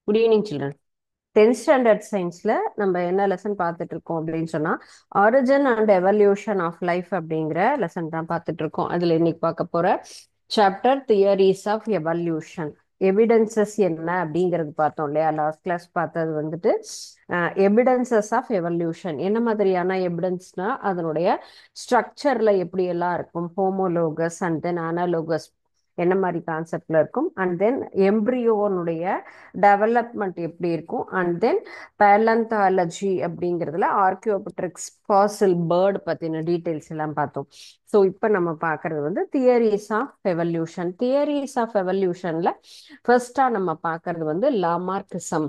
Good evening children. 10th standard சயின்ஸ்ல நம்ம என்ன லெசன் பார்த்துட்டு இருக்கோம் அப்படின்னு சொன்னா origin and evolution of life அப்படிங்கிற லெசன் தான் பார்த்துட்டு இருக்கோம். அதுல இன்னைக்கு பார்க்க போற chapter theories of evolution. Evidences என்ன அப்படிங்கிறது பார்த்தோம் இல்லையா? லாஸ்ட் கிளாஸ் பார்த்தது வந்துட்டு எவிடன்சஸ் ஆஃப் எவல்யூஷன். என்ன மாதிரியான எவிடன்ஸ்னா அதனுடைய ஸ்ட்ரக்சர்ல எப்படி எல்லாம் இருக்கும், ஹோமோலோகஸ் அண்ட் தென் அனலோகஸ் என்ன மாதிரி கான்செப்ட்ல இருக்கும், அண்ட் தென் எம்ப்ரியோனுடைய டெவலப்மெண்ட் எப்படி இருக்கும், அண்ட் தென் பேலந்தாலஜி அப்படிங்கிறதுல ஆர்கியோபெட்ரிக்ஸ் ஃபாசில் பேர்டு பற்றின டீட்டெயில்ஸ் எல்லாம் பார்த்தோம். ஸோ இப்போ நம்ம பார்க்கறது வந்து theories of evolution. Theories of எவல்யூஷன்ல ஃபர்ஸ்டா நம்ம பார்க்கறது வந்து லாமார்க்கிசம்.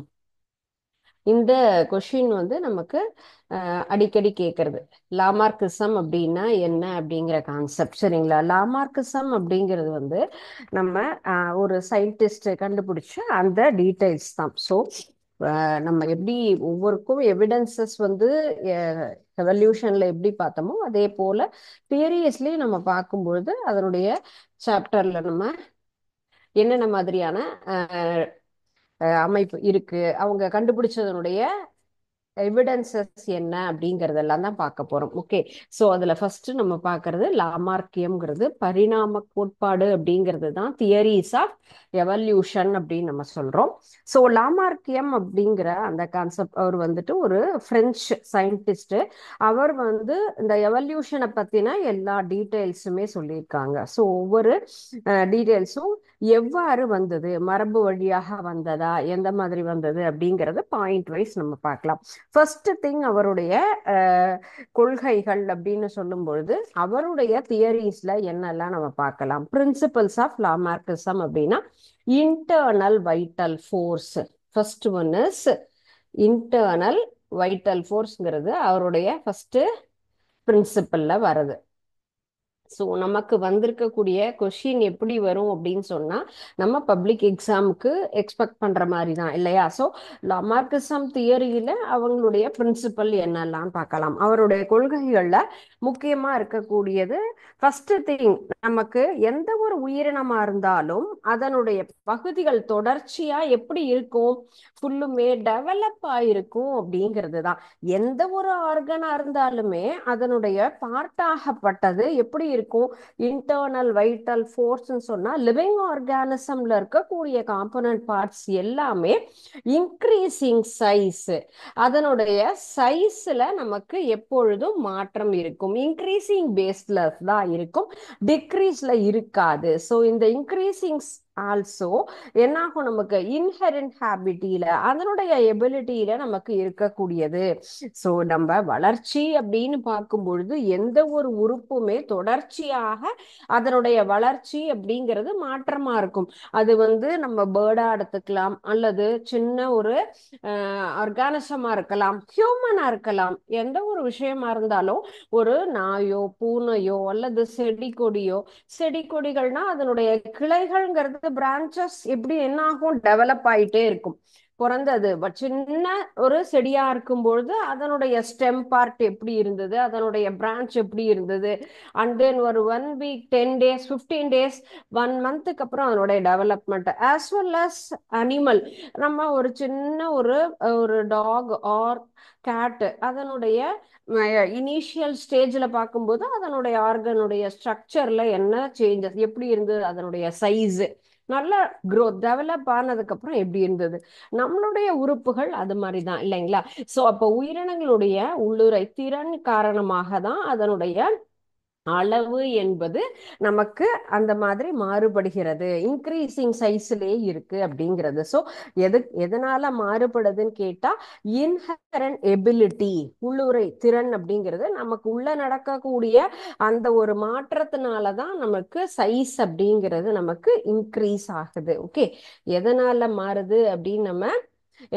இந்த கொஷின் வந்து நமக்கு அடிக்கடி கேட்கறது. லாமார்க்கிசம் அப்படின்னா என்ன அப்படிங்கிற கான்செப்ட், சரிங்களா? லாமார்க்கிசம் அப்படிங்கிறது வந்து நம்ம ஒரு சயின்டிஸ்ட் கண்டுபிடிச்ச அந்த டீட்டெயில்ஸ் தான். ஸோ நம்ம எப்படி ஒவ்வொருக்கும் எவிடன்சஸ் வந்து எவல்யூஷன்ல எப்படி பார்த்தோமோ அதே போல தியரிஸ்லயும் நம்ம பார்க்கும்பொழுது அதனுடைய சாப்டர்ல நம்ம என்னென்ன மாதிரியான அமைப்பு இருக்கு, அவங்க கண்டுபிடிச்சதனுடைய எவிடன்சஸ் என்ன அப்படிங்கறதெல்லாம் தான் பார்க்க போறோம். ஓகே, ஸோ அதுல ஃபர்ஸ்ட் நம்ம பார்க்கறது லாமார்க்கியம்ங்கிறது பரிணாம கோட்பாடு அப்படிங்கிறது தான் தியரிஸ் ஆஃப் எவல்யூஷன் அப்படின்னு நம்ம சொல்றோம். ஸோ லாமார்க்கியம் அப்படிங்கிற அந்த கான்செப்ட், அவர் வந்துட்டு ஒரு பிரெஞ்சு சயின்டிஸ்ட். அவர் வந்து இந்த எவல்யூஷனை பத்தின எல்லா டீட்டெயில்ஸுமே சொல்லியிருக்காங்க. ஸோ ஒவ்வொரு டீட்டெயில்ஸும் எவ்வாறு வந்தது, மரபு வழியாக வந்ததா, எந்த மாதிரி வந்தது அப்படிங்கறத பாயிண்ட் வைஸ் நம்ம பார்க்கலாம். ஃபர்ஸ்ட் திங், அவருடைய கொள்கைகள் அப்படின்னு சொல்லும் பொழுது அவருடைய தியரிஸ்ல என்னெல்லாம் நம்ம பார்க்கலாம். பிரின்சிபல்ஸ் ஆஃப் லாமார்க்கிசம் அப்படின்னா internal vital force. First one is internal vital ஃபோர்ஸ்ங்கிறது அவருடைய ஃபர்ஸ்ட் பிரின்சிபல்ல வருது. ஸோ நமக்கு வந்திருக்கக்கூடிய கொஷின் எப்படி வரும் அப்படின்னு சொன்னா நம்ம பப்ளிக் எக்ஸாமுக்கு எக்ஸ்பெக்ட் பண்ற மாதிரி தான் இல்லையா? ஸோ லாமார்க்கிசம் தியரியில அவங்களுடைய பிரின்சிபல் என்னெல்லாம் பார்க்கலாம். அவருடைய கொள்கைகள்ல முக்கியமா இருக்கக்கூடியது ஃபர்ஸ்ட் திங், நமக்கு எந்த ஒரு உயிரினமா இருந்தாலும் அதனுடைய பகுதிகள் தொடர்ச்சியா எப்படி இருக்கும், ஃபுல்லுமே டெவலப் ஆயிருக்கும் அப்படிங்கிறது தான். எந்த ஒரு ஆர்கனா இருந்தாலுமே அதனுடைய பார்ட்டாகப்பட்டது எப்படி இருக்கும், இன்டர்னல் வைட்டல் ஃபோர்ஸ்ன்னு சொன்னா லிவிங் ஆர்கானிசம்ல இருக்கக்கூடிய காம்பனன்ட் பார்ட்ஸ் எல்லாமே இன்க்ரீசிங் சைஸ், அதனுடைய சைஸ்ல நமக்கு எப்பொழுதும் மாற்றம் இருக்கும். இன்க்ரீசிங் பேஸ்ல தான் இருக்கும், டிக்ரீஸ்ல இருக்காது. ஸோ இந்த இன்க்ரீசிங் ஆல்சோ என்னாகும், நமக்கு இன்ஹெரண்ட் ஹேபிட்டில அதனுடைய எபிலிட்டியில நமக்கு இருக்கக்கூடியது. ஸோ நம்ம வளர்ச்சி அப்படின்னு பார்க்கும் பொழுது எந்த ஒரு உறுப்புமே தொடர்ச்சியாக அதனுடைய வளர்ச்சி அப்படிங்கிறது மாற்றமா இருக்கும். அது வந்து நம்ம பேர்டா எடுத்துக்கலாம், அல்லது சின்ன ஒரு ஆர்கானிசமா இருக்கலாம், ஹியூமனா இருக்கலாம். எந்த ஒரு விஷயமா இருந்தாலும் ஒரு நாயோ பூனையோ அல்லது செடி கொடியோ, செடி கொடிகள்னா அதனுடைய கிளைகள்ங்கிறது பிரான்ச்சஸ் எப்படி என்ன ஆகும், டெவலப் ஆயிட்டே இருக்கும். பிறந்தது சின்ன ஒரு செடியா இருக்கும் பொழுது அதனுடைய ஸ்டெம் பார்ட் எப்படி இருந்தது, அதனுடைய பிரான்ச் எப்படி இருந்தது, அண்ட் தென் ஒரு 1 வீக் 10 டேஸ் 15 டேஸ் 1 மந்த்துக்கு அப்புறம் அதனுடைய development as well as animal. நம்ம ஒரு சின்ன ஒரு ஒரு டாக் ஆர் கேட் அதனுடைய இனிஷியல் ஸ்டேஜில் பார்க்கும்போது அதனுடைய ஆர்கனுடைய ஸ்ட்ரக்சர்ல என்ன சேஞ்சஸ் எப்படி இருந்தது, அதனுடைய சைஸ் நல்ல க்ரோத் டெவலப் ஆனதுக்கு அப்புறம் எப்படி இருந்தது, நம்மளுடைய உறுப்புகள் அது மாதிரி தான் இல்லைங்களா? ஸோ அப்போ உயிரினங்களுடைய உள்ளுறை திறன் காரணமாக தான் அதனுடைய அளவு என்பது நமக்கு அந்த மாதிரி மாறுபடுகிறது, இன்க்ரீசிங் சைஸ்லயே இருக்கு அப்படிங்கிறது. ஸோ எதனால மாறுபடுதுன்னு கேட்டா இன்ஹரண்ட் எபிலிட்டி, உள்ளுறை திறன் அப்படிங்கிறது நமக்கு உள்ள நடக்கக்கூடிய அந்த ஒரு மாற்றத்தினால தான் நமக்கு சைஸ் அப்படிங்கிறது நமக்கு இன்க்ரீஸ் ஆகுது. ஓகே, எதனால மாறுது அப்படின்னு நம்ம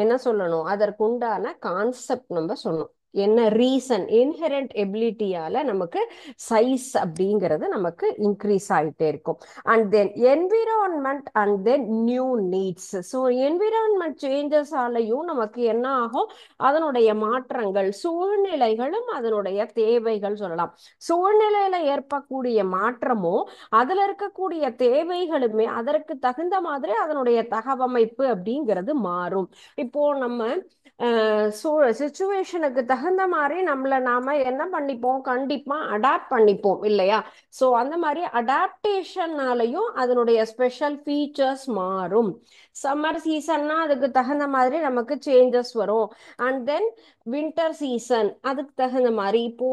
என்ன சொல்லணும், அதற்குண்டான கான்செப்ட் நம்ம சொல்லணும். என்ன ரீசன், இன்ஹெரண்ட் எபிலிட்டியால நமக்கு சைஸ் அப்படிங்கிறது நமக்கு இன்க்ரீஸ் ஆயிட்டே இருக்கும். And then environment and then new needs. So environment changes ஆலையும் நமக்கு என்ன ஆகும், அதனுடைய மாற்றங்கள், சூழ்நிலைகளும் அதனுடைய தேவைகள் சொல்லலாம். சூழ்நிலையில ஏற்படக்கூடிய மாற்றமும் அதுல இருக்கக்கூடிய தேவைகளுமே அதற்கு தகுந்த மாதிரி அதனுடைய தகவமைப்பு அப்படிங்கிறது மாறும். இப்போ நம்ம சுச்சுவேஷனுக்கு தகுந்த மாதிரி நம்மள நாம என்ன பண்ணிப்போம், கண்டிப்பா அடாப்ட் பண்ணிப்போம் இல்லையா? ஸோ அந்த மாதிரி அடாப்டேஷன்னாலையும் அதனுடைய ஸ்பெஷல் ஃபீச்சர்ஸ் மாறும். சம்மர் சீசன்னா அதுக்கு தகுந்த மாதிரி நமக்கு சேஞ்சஸ் வரும். அண்ட் தென் வின்டர் சீசன் அதுக்கு தகுந்த மாதிரி. இப்போ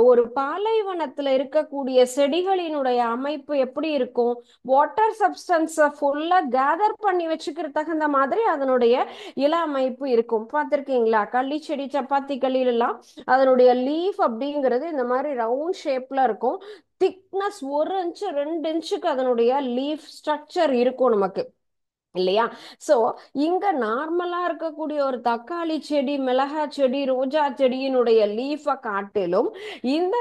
ஒரு பாலைவனத்துல இருக்கக்கூடிய செடிகளினுடைய அமைப்பு எப்படி இருக்கும், வாட்டர் சப்ஸ்டன்ஸை ஃபுல்லா கேதர் பண்ணி வச்சுக்கிற தகுந்த மாதிரி அதனுடைய இல அமைப்பு இருக்கும். பார்த்திருக்கீங்களா? கள்ளி செடி, சப்பாத்தி கள்ளியில எல்லாம் அதனுடைய லீஃப் அப்படிங்கிறது இந்த மாதிரி ரவுண்ட் ஷேப்ல இருக்கும். திக்னஸ் 1 இன்ச் 2 இன்ச்சுக்கு அதனுடைய லீஃப் ஸ்ட்ரக்சர் இருக்கும் நமக்கு இல்லையா? சோ இங்க நார்மலா இருக்கக்கூடிய ஒரு தக்காளி செடி, மிளகா செடி, ரோஜா செடியினுடைய லீஃபை காட்டிலும் இந்த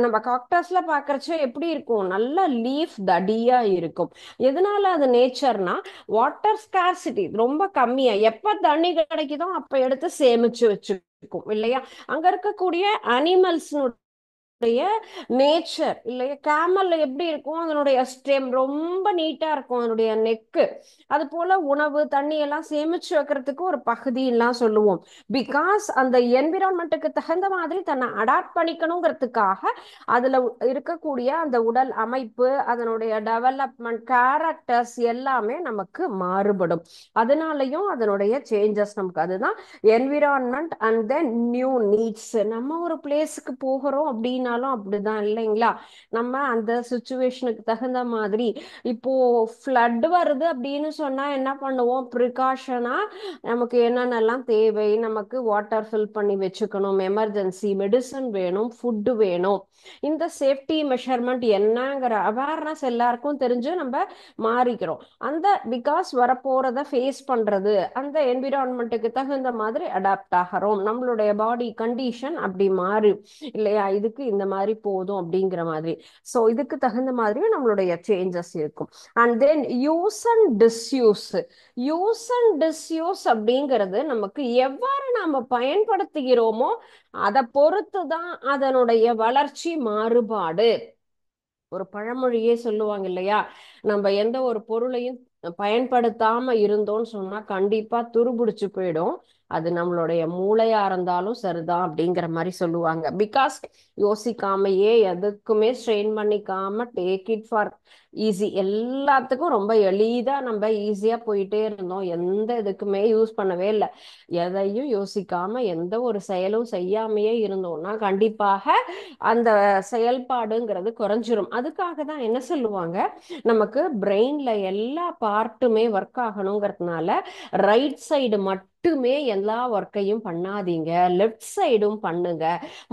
நம்ம காக்டஸ்ல பாக்குறச்ச எப்படி இருக்கும், நல்ல லீஃப் தடியா இருக்கும். எதனால அது நேச்சர்னா, வாட்டர் ஸ்கார்சிட்டி ரொம்ப கம்மியா, எப்ப தண்ணி கிடைக்குதோ அப்ப எடுத்து சேமிச்சு வச்சுக்கும் இல்லையா? அங்க இருக்கக்கூடிய அனிமல்ஸ் நேச்சர் இல்லையா? கேமல் எப்படி இருக்கும், அதனுடைய ஸ்டெம் ரொம்ப நீட்டா இருக்கும், அதனுடைய நெக்கு. அது போல உணவு தண்ணி எல்லாம் சேமிச்சு வைக்கிறதுக்கு ஒரு பகுதி எல்லாம் சொல்லுவோம். பிகாஸ் அந்த என்விரான்மெண்ட்டுக்கு தகுந்த மாதிரி தன்னை அடாப்ட் பண்ணிக்கணுங்கிறதுக்காக அதுல இருக்கக்கூடிய அந்த உடல் அமைப்பு, அதனுடைய டெவலப்மெண்ட், கேரக்டர்ஸ் எல்லாமே நமக்கு மாறுபடும். அதனாலயும் அதனுடைய சேஞ்சஸ் நமக்கு. அதுதான் environment and then new needs. நம்ம ஒரு பிளேஸுக்கு போகிறோம் அப்படின்னாலும் அப்படிதான் இல்லைங்களா? நம்ம அந்த சுச்சுவேஷனுக்கு தகுந்த மாதிரி, இப்போ ஃப்ளட் வருது அப்படின்னு சொன்னா என்ன பண்ணுவோம், ப்ரிகாஷனா நமக்கு என்னென்னலாம் தேவை, நமக்கு வாட்டர் ஃபில் பண்ணி வச்சுக்கணும், எமர்ஜென்சி மெடிசன் வேணும், ஃபுட்டு வேணும். இந்த சேஃப்டி மெஷர்மெண்ட் என்னங்கிற அவேர்னஸ் எல்லாருக்கும் தெரிஞ்சு நம்ம மாறிக்கிறோம். அந்த பிகாஸ் வரப்போறத ஃபேஸ் பண்றது, அந்த என்விரான்மெண்ட்டுக்கு தகுந்த மாதிரி அடாப்ட் ஆகிறோம். நம்மளுடைய பாடி கண்டிஷன் அப்படி மாறு இல்லையா, இதுக்கு இந்த மாதிரி போதும் அப்படிங்கிற மாதிரி. ஸோ இதுக்கு தகுந்த மாதிரியும் நம்மளுடைய சேஞ்சஸ் இருக்கும். And then use and disuse. Use and disuse அப்படிங்கிறது நமக்கு எவ்வாறு நாம பயன்படுத்துகிறோமோ அதை பொறுத்து தான் அதனுடைய வளர்ச்சி மாறுபாடு. ஒரு பழமொழியே சொல்லுவாங்க இல்லையா, நம்ம எந்த ஒரு பொருளையும் பயன்படுத்தாம இருந்தோம்னு சொன்னா கண்டிப்பா துருபிடிச்சு போயிடும். அது நம்மளுடைய மூளையா இருந்தாலும் சரிதான் அப்படிங்கிற மாதிரி சொல்லுவாங்க. பிகாஸ் யோசிக்காமையே, எதுக்குமே ஸ்ட்ரெயின் பண்ணிக்காம, டேக் இட் ஃபார் ஈஸி, எல்லாத்துக்கும் ரொம்ப எளிதா நம்ம ஈஸியா போயிட்டே இருந்தோம். எந்த இதுக்குமே யூஸ் பண்ணவே இல்லை. எதையும் யோசிக்காம எந்த ஒரு செயலும் செய்யாமையே இருந்தோம்னா கண்டிப்பாக அந்த செயல்பாடுங்கிறது குறைஞ்சிரும். அதுக்காக தான் என்ன சொல்லுவாங்க, நமக்கு பிரெயின்ல எல்லா பார்ட்டுமே ஒர்க் ஆகணுங்கிறதுனால ரைட் சைடு மட்டுமே எல்லா ஒர்க்கையும் பண்ணாதீங்க, லெஃப்ட் சைடும் பண்ணுங்க.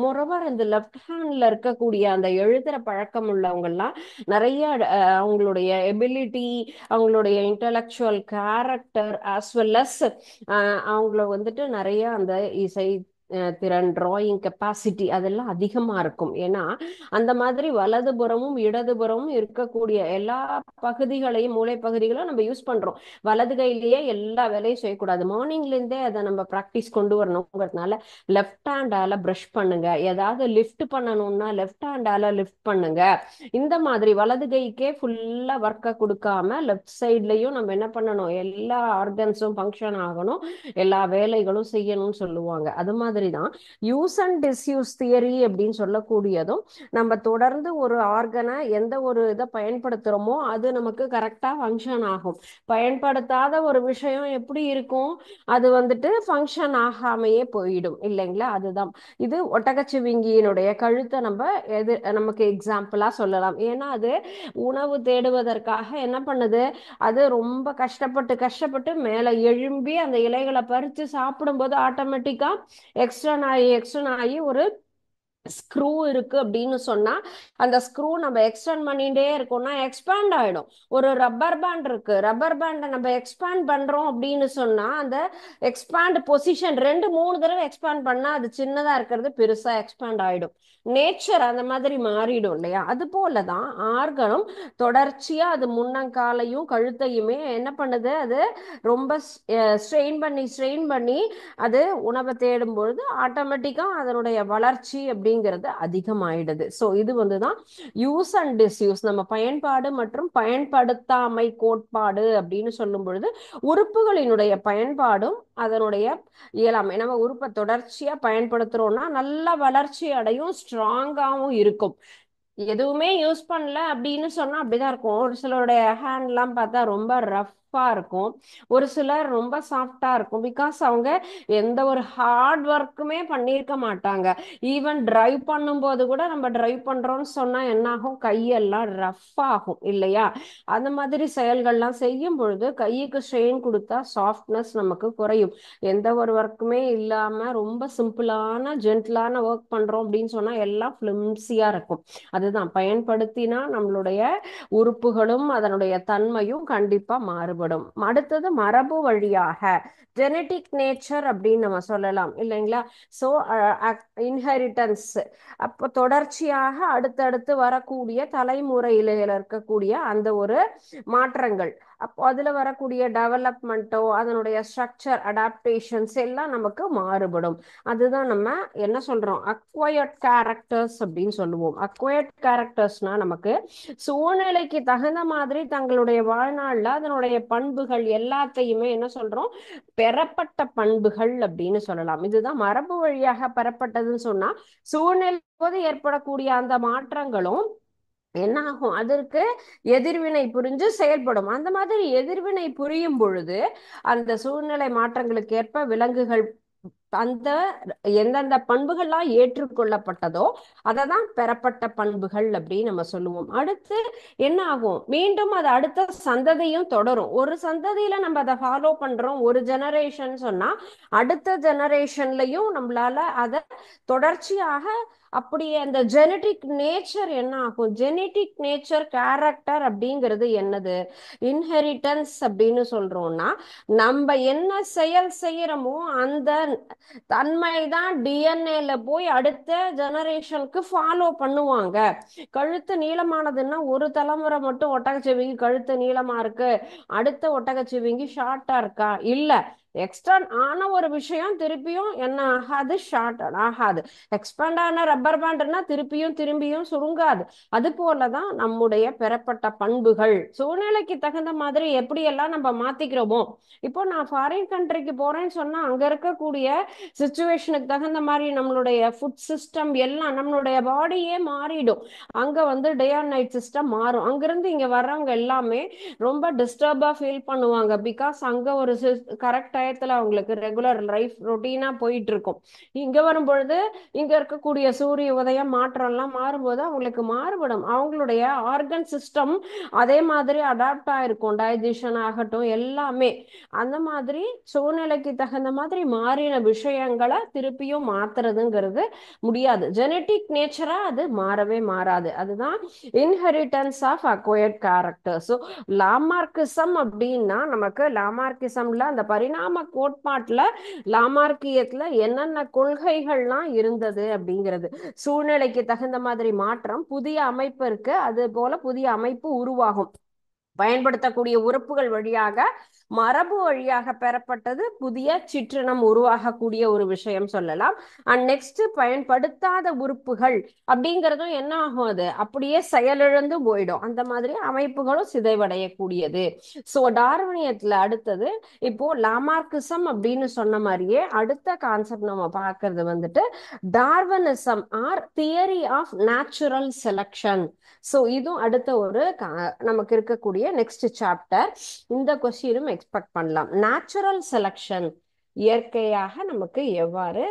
மொரோவர் இந்த லெஃப்ட் ஹேண்ட்ல இருக்கக்கூடிய அந்த எழுதுற பழக்கம் உள்ளவங்க எல்லாம் நிறைய அவங்களுடைய எபிலிட்டி, அவங்களுடைய intellectual character as well as அவங்கள வந்துட்டு நிறைய அந்த இசை திறன், டிராயிங் கெப்பாசிட்டி அதெல்லாம் அதிகமா இருக்கும். ஏன்னா அந்த மாதிரி வலதுபுறமும் இடதுபுறமும் இருக்கக்கூடிய எல்லா பகுதிகளையும், மூளை பகுதிகளும் நம்ம யூஸ் பண்றோம். வலது கையிலேயே எல்லா வேலையும் செய்யக்கூடாது. மார்னிங்ல இருந்தே அதை நம்ம ப்ராக்டிஸ் கொண்டு வரணுங்கிறதுனால லெஃப்ட் ஹேண்டால பிரஷ் பண்ணுங்க. ஏதாவது லிஃப்ட் பண்ணணும்னா லெஃப்ட் ஹேண்டால லிஃப்ட் பண்ணுங்க. இந்த மாதிரி வலது கைக்கே ஃபுல்லா ஒர்க்கை கொடுக்காம லெஃப்ட் சைட்லயும் நம்ம என்ன பண்ணணும், எல்லா ஆர்கன்ஸும் ஃபங்க்ஷன் ஆகணும், எல்லா வேலைகளும் செய்யணும்னு சொல்லுவாங்க. அது மாதிரிதான் யூஸ் அண்ட் டிஸ்யூஸ் தியரி அப்படின்னு சொல்லக்கூடியதும், நம்ம தொடர்ந்து ஒரு ஆர்கனை எந்த ஒரு இதை பயன்படுத்துறோமோ அது நமக்கு கரெக்டா ஃபங்க்ஷன் ஆகும். பயன்படுத்தாத ஒரு விஷயம் எப்படி இருக்கும், அது வந்துட்டு ஃபங்க்ஷன் ஆகாமையே போயிடும் இல்லைங்களா? அதுதான் இது. ஒட்டகச்சிவிங்கியினுடைய கழுத்தை நம்ம நமக்கு எக்ஸாம்பிளா சொல்லலாம். ஏன்னா அது உணவு தேடுவதற்காக என்ன பண்ணுது, அது ரொம்ப கஷ்டப்பட்டு கஷ்டப்பட்டு மேல எழும்பி அந்த இலைகளை பறிச்சு சாப்பிடும்போது ஆட்டோமேட்டிக்கா எக்ஸ்டர்ன் ஆகி ஒரு ஸ்க்ரூ இருக்கு அப்படின்னு சொன்னா அந்த ஸ்க்ரூ நம்ம எக்ஸ்டெண்ட் பண்ணிட்டே இருக்கோம்னா எக்ஸ்பேண்ட் ஆயிடும். ஒரு ரப்பர் பேண்ட் இருக்கு, ரப்பர் பேண்டை நம்ம எக்ஸ்பேண்ட் பண்றோம் அப்படின்னு சொன்னா அந்த எக்ஸ்பேண்ட் பொசிஷன் 2 3 தடவை எக்ஸ்பேண்ட் பண்ணா அது சின்னதா இருக்கிறது பெருசா எக்ஸ்பேண்ட் ஆயிடும். நேச்சர் அந்த மாதிரி மாறிடும் இல்லையா? அது போலதான் ஆர்கனும் தொடர்ச்சியா அது முன்னங்காலையும் கழுத்தையுமே என்ன பண்ணுது, அது ரொம்ப ஸ்ட்ரெயின் பண்ணி அது உணவை தேடும் பொழுது ஆட்டோமேட்டிக்கா அதனுடைய வளர்ச்சி அப்படிங்கிறது அதிகமாயிடுது. ஸோ இது வந்துதான் யூஸ் அண்ட் டிஸ்யூஸ், நம்ம பயன்பாடு மற்றும் பயன்படுத்தாமை கோட்பாடு அப்படின்னு சொல்லும் பொழுது உறுப்புகளினுடைய பயன்பாடும் அதனுடைய இயலாமை. நம்ம உறுப்பை தொடர்ச்சியா பயன்படுத்துறோம்னா நல்ல வளர்ச்சி அடையும், ஸ்ட்ராங்காவும் இருக்கும். எதுவுமே யூஸ் பண்ணல அப்படின்னு சொன்னா அப்படிதான் இருக்கும். ஒரு சிலருடைய ஹேண்ட் எல்லாம் பார்த்தா ரொம்ப ரஃப்பா இருக்கும், ஒரு சிலர் ரொம்ப சாஃப்டா இருக்கும். பிகாஸ் அவங்க எந்த ஒரு ஹார்ட் ஒர்க்குமே பண்ணியிருக்க மாட்டாங்க. ஈவன் டிரைவ் பண்ணும்போது கூட நம்ம டிரைவ் பண்றோம்னு சொன்னா என்ன ஆகும், கையெல்லாம் ரஃப் ஆகும் இல்லையா? அந்த மாதிரி செயல்கள்லாம் செய்யும் பொழுது கைக்கு ஸ்ட்ரெயின் கொடுத்தா சாஃப்ட்னஸ் நமக்கு குறையும். எந்த ஒரு ஒர்க்குமே இல்லாம ரொம்ப சிம்பிளான ஜென்டிலான ஒர்க் பண்றோம் அப்படின்னு சொன்னா எல்லாம் ஃபிளிம்சியா இருக்கும். அதுதான் பயன்படுத்தினா நம்மளுடைய உறுப்புகளும் அதனுடைய தன்மையும் கண்டிப்பா மாறுபடும். அடுத்தது மரபு வழியாக ஜெனட்டிக் நேச்சர் அப்படின்னு நம்ம சொல்லலாம் இல்லைங்களா? ஸோ இன்ஹெரிட்டன்ஸ், அப்போ தொடர்ச்சியாக அடுத்தடுத்து வரக்கூடிய தலைமுறையில இருக்கக்கூடிய அந்த ஒரு மாற்றங்கள், அப்போ அதுல வரக்கூடிய டெவலப்மெண்ட்டோ அதனுடைய ஸ்ட்ரக்சர் அடாப்டேஷன்ஸ் எல்லாம் நமக்கு மாறுபடும். அதுதான் நம்ம என்ன சொல்றோம், அக்வயர்ட் கேரக்டர்ஸ் அப்படின்னு சொல்லுவோம். அக்வயர்ட் கேரக்டர்ஸ்னா நமக்கு சூழ்நிலைக்கு தகுந்த மாதிரி தங்களுடைய வாழ்நாள்ல அதனுடைய பண்புகள் எல்லாத்தையுமே என்ன சொல்றோம், பெறப்பட்ட பண்புகள் அப்படின்னு சொல்லலாம். இதுதான் மரபு வழியாக பெறப்பட்டதுன்னு சொன்னா சூழ்நிலை போது ஏற்படக்கூடிய அந்த மாற்றங்களும் என்ன ஆகும், அதற்கு எதிர்வினை புரிஞ்சு செயல்படும். அந்த மாதிரி எதிர்வினை புரியும் பொழுது அந்த சூழ்நிலை மாற்றங்களுக்கு ஏற்ப விலங்குகள் அந்த எந்தெந்த பண்புகள்லாம் ஏற்றுக்கொள்ளப்பட்டதோ அதை தான் பெறப்பட்ட பண்புகள் அப்படின்னு நம்ம சொல்லுவோம். அடுத்து என்ன ஆகும், மீண்டும் அது அடுத்த சந்ததியும் தொடரும். ஒரு சந்ததியில நம்ம அதை ஃபாலோ பண்றோம் ஒரு ஜெனரேஷன் சொன்னா அடுத்த ஜெனரேஷன்லயும் நம்மளால அதை தொடர்ச்சியாக அப்படியே அந்த ஜெனட்டிக் நேச்சர் என்ன ஆகும், ஜெனட்டிக் நேச்சர் கேரக்டர் அப்படிங்கிறது என்னது, இன்ஹெரிட்டன்ஸ் அப்படின்னு சொல்றோம்னா நம்ம என்ன செயல் செய்யறோமோ அந்த தன்மைதான் டிஎன்ஏல போய் அடுத்த ஜெனரேஷனுக்கு ஃபாலோ பண்ணுவாங்க. கழுத்து நீளமானதுன்னா ஒரு தலைமுறை மட்டும் ஒட்டகச்சிவிங்கி கழுத்து நீளமா இருக்கு, அடுத்த ஒட்டகச்சிவிங்கி ஷார்ட்டா இருக்கா, இல்ல எக்ஸ்ட்ரா ஆன ஒரு விஷயம் திருப்பியும் என்ன ஆகாது, ஷார்ட் ஆகாது. எக்ஸ்பேண்ட் ஆன ரப்பர் பேண்ட்னா திரும்பியும் சுருங்காது. அது போலதான் நம்முடைய பெறப்பட்ட பண்புகள் சூழ்நிலைக்கு தகுந்த மாதிரி எப்படியெல்லாம் நம்ம மாத்திக்கிறோமோ. இப்போ நான் ஃபாரின் கண்ட்ரிக்கு போறேன்னு சொன்னா அங்க இருக்கக்கூடிய சுச்சுவேஷனுக்கு தகுந்த மாதிரி நம்மளுடைய ஃபுட் சிஸ்டம் எல்லாம் நம்மளுடைய பாடியே மாறிடும். அங்க வந்து டே அண்ட் நைட் சிஸ்டம் மாறும். அங்கிருந்து இங்க வர்றவங்க எல்லாமே ரொம்ப டிஸ்டர்பா ஃபீல் பண்ணுவாங்க. பிகாஸ் அங்க ஒரு கரெக்ட் டயத்துல அவங்களுக்கு ரெகுலர் லைஃப் ரொட்டீனா போயிட்டு இருக்கும். இங்க வரும் பொழுது இங்க இருக்கக்கூடிய சூரிய உதயம் மாற்றம் எல்லாம் மாறும்போது அவங்களுக்கு மாறுபடும். அவங்களுடைய ஆர்கன் சிஸ்டம் அதே மாதிரி அடாப்ட் ஆயிருக்கும், டைஜஷன் ஆகட்டும் எல்லாமே. அந்த மாதிரி சூழ்நிலைக்கு தகுந்த மாதிரி மாறின விஷயங்களை திருப்பியும் மாத்துறதுங்கிறது முடியாது. ஜெனட்டிக் நேச்சரா அது மாறவே மாறாது. அதுதான் inheritance of acquired character. So Lamarckism அப்படின்னா நமக்கு லாமார்க்கிசம்ல அந்த பரிணாம கோட்பாட்டுல லாமார்க்கியத்துல என்னென்ன கொள்கைகள்லாம் இருந்தது அப்படிங்கிறது, சூழ்நிலைக்கு தகுந்த மாதிரி மாற்றம், புதிய அமைப்பு இருக்கு, அது போல புதிய அமைப்பு உருவாகும். பயன்படுத்தக்கூடிய உறுப்புகள் வழியாக மரபு வழியாக பெறப்பட்டது புதிய சிற்றினம் உருவாகக்கூடிய ஒரு விஷயம் சொல்லலாம். அண்ட் நெக்ஸ்ட் பயன்படுத்தாத உறுப்புகள் அப்படிங்கிறதும் என்ன ஆகும், அது அப்படியே செயலிழந்து போயிடும். அந்த மாதிரி அமைப்புகளும் சிதைவடையக்கூடியது. ஸோ டார்வினியத்துல அடுத்தது இப்போ லாமார்க்கிசம் அப்படின்னு சொன்ன மாதிரியே அடுத்த கான்செப்ட் நம்ம பார்க்கறது வந்துட்டு Darwinism or theory of natural selection. So இதுவும் அடுத்த ஒரு நமக்கு இருக்கக்கூடிய நெக்ஸ்ட் சாப்டர். இந்த கொஸ்டினும் எக்ஸ்பெக்ட் பண்ணலாம். நேச்சுரல் செலக்ஷன் இயற்கையாக நமக்கு எவ்வாறு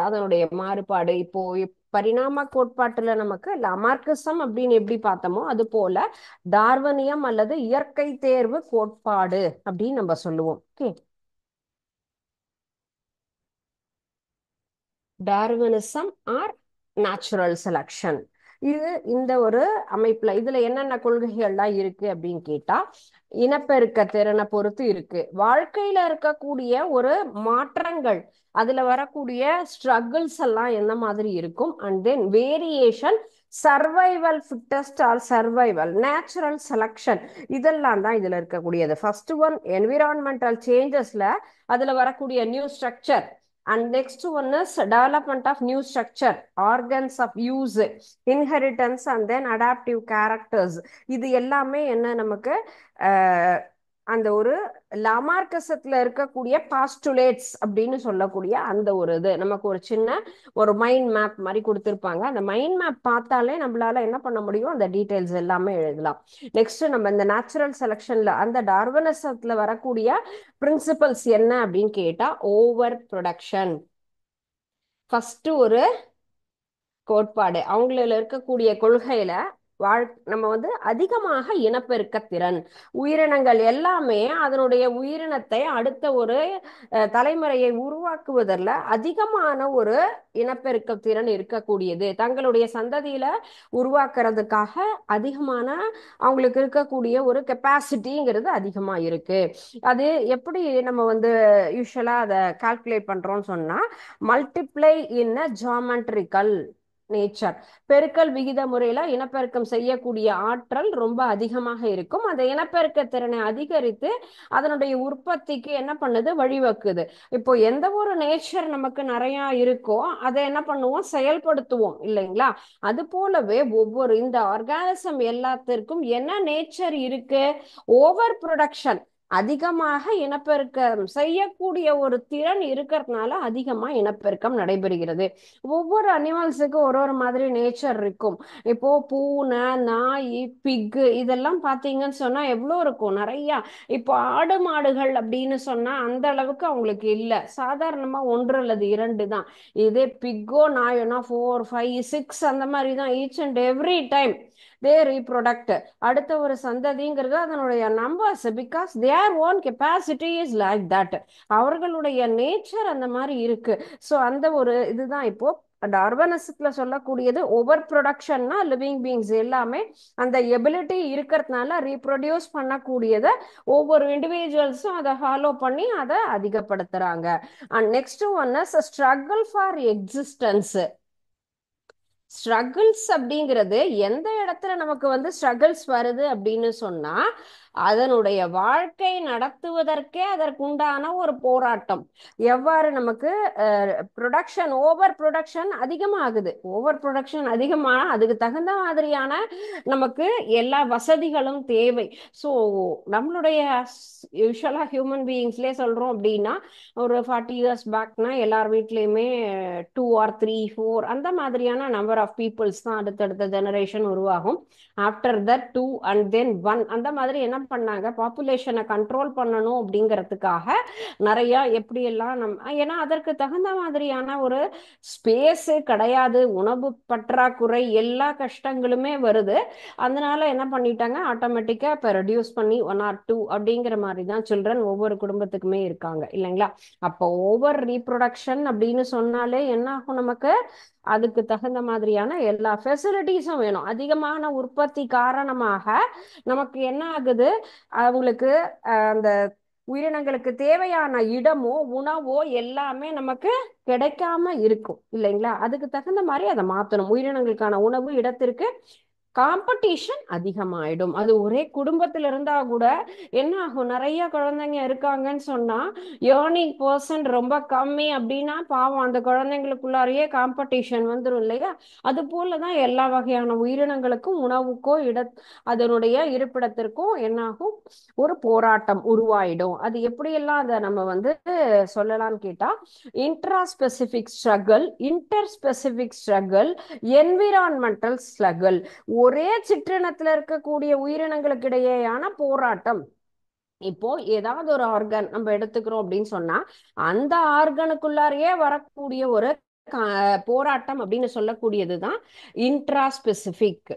அதனுடைய மாறுபாடு, இப்போ பரிணாம கோட்பாட்டுல நமக்கு லாமார்க்கிசம் அப்படின்னு எப்படி பார்த்தோமோ அது போல டார்வனியம் அல்லது இயற்கை தேர்வு கோட்பாடு அப்படின்னு நம்ம சொல்லுவோம். Okay, Darwinism or natural selection. இது இந்த ஒரு அமைப்புல இதுல என்னென்ன கொள்கைகள்லாம் இருக்கு அப்படின்னு கேட்டா, இனப்பெருக்க திறனை பொறுத்து இருக்கு. வாழ்க்கையில இருக்கக்கூடிய ஒரு மாற்றங்கள், அதுல வரக்கூடிய ஸ்ட்ரகிள்ஸ் எல்லாம் என்ன மாதிரி இருக்கும், and then variation, survival fittest or survival, natural selection, இதெல்லாம் தான் இதுல இருக்கக்கூடியது. ஃபர்ஸ்ட் ஒன் என்விரான்மெண்டல் சேஞ்சஸ்ல அதுல வரக்கூடிய new structure, and next one is development of new structure, organs of use, inheritance and then adaptive characters. இது எல்லாமே என்ன நமக்கு அந்த ஒரு லாமார்கசத்துல இருக்கக்கூடிய பாஸ்டுலேட்ஸ் அப்படின்னு சொல்லக்கூடிய அந்த ஒரு இது நமக்கு ஒரு சின்ன ஒரு மைண்ட் மேப் மாதிரி கொடுத்துருப்பாங்க. அந்த மைண்ட் மேப் பார்த்தாலே நம்மளால என்ன பண்ண முடியும், அந்த டீடைல்ஸ் எல்லாமே எழுதலாம். நெக்ஸ்ட் நம்ம இந்த நேச்சுரல் செலக்ஷன்ல அந்த டார்வினிசத்துல வரக்கூடிய பிரின்சிபல்ஸ் என்ன அப்படின்னு கேட்டா, ஓவர் ப்ரொடக்ஷன் ஃபர்ஸ்ட் ஒரு கோட்பாடு. அவங்கள இருக்கக்கூடிய கொள்கையில நம்ம வந்து அதிகமாக இனப்பெருக்க திறன், உயிரினங்கள் எல்லாமே அதனுடைய உயிரினத்தை அடுத்த ஒரு தலைமுறையை உருவாக்குவதில் அதிகமான ஒரு இனப்பெருக்க திறன் இருக்கக்கூடியது, தங்களுடைய சந்ததியில உருவாக்குறதுக்காக அதிகமான அவங்களுக்கு இருக்கக்கூடிய ஒரு கெப்பாசிட்டிங்கிறது அதிகமா இருக்கு. அது எப்படி நம்ம வந்து யூஸ்வலா அதை கால்குலேட் பண்றோம்னு சொன்னா, மல்டிப்ளை இன் ஜாமெட்ரிக்கல் நேச்சர், பெருக்கல் விகித முறையில இனப்பெருக்கம் செய்யக்கூடிய ஆற்றல் ரொம்ப அதிகமாக இருக்கும். அந்த இனப்பெருக்க திறனை அதிகரித்து அதனுடைய உற்பத்திக்கு என்ன பண்ணுது, வழிவகுக்குது. இப்போ எந்த ஒரு நேச்சர் நமக்கு நிறைய இருக்கோ அதை என்ன பண்ணுவோம், செயல்படுத்துவோம் இல்லைங்களா? அது போலவே ஒவ்வொரு இந்த ஆர்கானிசம் எல்லாத்திற்கும் என்ன நேச்சர் இருக்கு, ஓவர் ப்ரொடக்ஷன், அதிகமாக இனப்பெருக்கம் செய்யக்கூடிய ஒரு திறன் இருக்கிறதுனால அதிகமா இனப்பெருக்கம் நடைபெறுகிறது. ஒவ்வொரு அனிமல்ஸுக்கும் ஒரு ஒரு மாதிரி நேச்சர் இருக்கும். இப்போ பூனை, நாய், பிக்கு இதெல்லாம் பாத்தீங்கன்னு சொன்னா எவ்வளோ இருக்கும், நிறைய. இப்போ ஆடு மாடுகள் அப்படின்னு சொன்னா அந்த அளவுக்கு அவங்களுக்கு இல்லை, சாதாரணமா ஒன்று அல்லது இரண்டு தான். இதே பிக்கோ நாயோனா 4, 5, 6 அந்த மாதிரி தான். Each and every time they reproduce. அடுத்த ஒரு சந்ததிங்கிறது அதனுடைய numbers, because their own capacity is like that. அவர்களுடைய நேச்சர் அந்த மாதிரி இருக்கு. ஸோ அந்த ஒரு இதுதான் இப்போ டார்வினிசத்துல சொல்லக்கூடியது. ஓவர் ப்ரொடக்ஷன்னா லிவிங் பீங்ஸ் எல்லாமே அந்த எபிலிட்டி இருக்கிறதுனால ரீப்ரொடியூஸ் பண்ணக்கூடியதை ஒவ்வொரு இண்டிவிஜுவல்ஸும் அதை ஃபாலோ பண்ணி அதை அதிகப்படுத்துறாங்க. And next one is struggle for existence. Struggles அப்படிங்கிறது எந்த இடத்துல நமக்கு வந்து ஸ்ட்ரகிள்ஸ் வருது அப்படின்னு சொன்னா, அதனுடைய வாழ்க்கை நடத்துவதற்கே அதற்குண்டான ஒரு போராட்டம். எவ்வாறு நமக்கு ப்ரொடக்ஷன், ஓவர் ப்ரொடக்ஷன் அதிகமாகுது, ஓவர் ப்ரொடக்ஷன் அதிகமான அதுக்கு தகுந்த மாதிரியான நமக்கு எல்லா வசதிகளும் தேவை. ஸோ நம்மளுடைய யூஸ்வலா ஹியூமன் பீயிங்ஸ்லேயே சொல்றோம் அப்படின்னா, ஒரு 40 இயர்ஸ் பேக்னா எல்லார் வீட்லேயுமே 2 or 3, 4 அந்த மாதிரியான நம்பர் ஆஃப் பீப்புள்ஸ் தான் அடுத்தடுத்த ஜெனரேஷன் உருவாகும். ஆஃப்டர் தட் 2 and then 1 அந்த மாதிரி என்ன பண்ணாங்க, பாப்புலேஷனை கண்ட்ரோல் பண்ணணும் அப்படிங்கிறதுக்காக நிறைய எப்படியெல்லாம் ஏன்னா அதற்கு தகுந்த மாதிரியான ஒரு ஸ்பேஸ் கிடையாது, உணவு பற்றாக்குறை, எல்லா கஷ்டங்களுமே வருது. அதனால என்ன பண்ணிட்டாங்க, ஆட்டோமேட்டிக்கா இப்போ ரெடியூஸ் பண்ணி 1 or 2 அப்படிங்கிற மாதிரி தான் சில்ட்ரன் ஒவ்வொரு குடும்பத்துக்குமே இருக்காங்க இல்லைங்களா? அப்போ ஓவர் ரீப்ரொடக்ஷன் அப்படின்னு சொன்னாலே என்ன ஆகும், நமக்கு அதுக்கு தகுந்த மாதிரியான எல்லா ஃபெசிலிட்டிஸும் வேணும். அதிகமான உற்பத்தி காரணமாக நமக்கு என்ன ஆகுது, அவங்களுக்கு அந்த உயிரினங்களுக்கு தேவையான இடமோ உணவோ எல்லாமே நமக்கு கிடைக்காம இருக்கும் இல்லைங்களா? அதுக்கு தகுந்த மாதிரி அதை மாற்றணும். உயிரினங்களுக்கான உணவு இடத்திற்கு காம்படிஷன் அதிகமாயிடும். அது ஒரே குடும்பத்துல இருந்தா கூட என்ன ஆகும், நிறைய குழந்தைங்க இருக்காங்கன்னு சொன்னா ஏர்னிங் பர்சன் ரொம்ப கம்மி அப்படின்னா பாவம் அந்த குழந்தைங்களுக்குள்ளாரையே காம்படிஷன் வந்துடும் இல்லையா? அது போலதான் எல்லா வகையான உயிரினங்களுக்கும் உணவுக்கோ அதனுடைய இருப்பிடத்திற்கும் என்னாகும், ஒரு போராட்டம் உருவாயிடும். அது எப்படியெல்லாம் அதை நம்ம வந்து சொல்லலாம்னு கேட்டா, intra specific struggle, inter specific struggle, environmental struggle. ஒரே சிற்றினத்துல இருக்கக்கூடிய உயிரினங்களுக்கு இடையேயான போராட்டம். இப்போ ஏதாவது ஒரு ஆர்கன் நம்ம எடுத்துக்கிறோம் அப்படின்னு சொன்னா அந்த ஆர்கனுக்குள்ளாரையே வரக்கூடிய ஒரு போராட்டம் அப்படின்னு சொல்லக்கூடியதுதான் இன்ட்ரா ஸ்பெசிபிக்.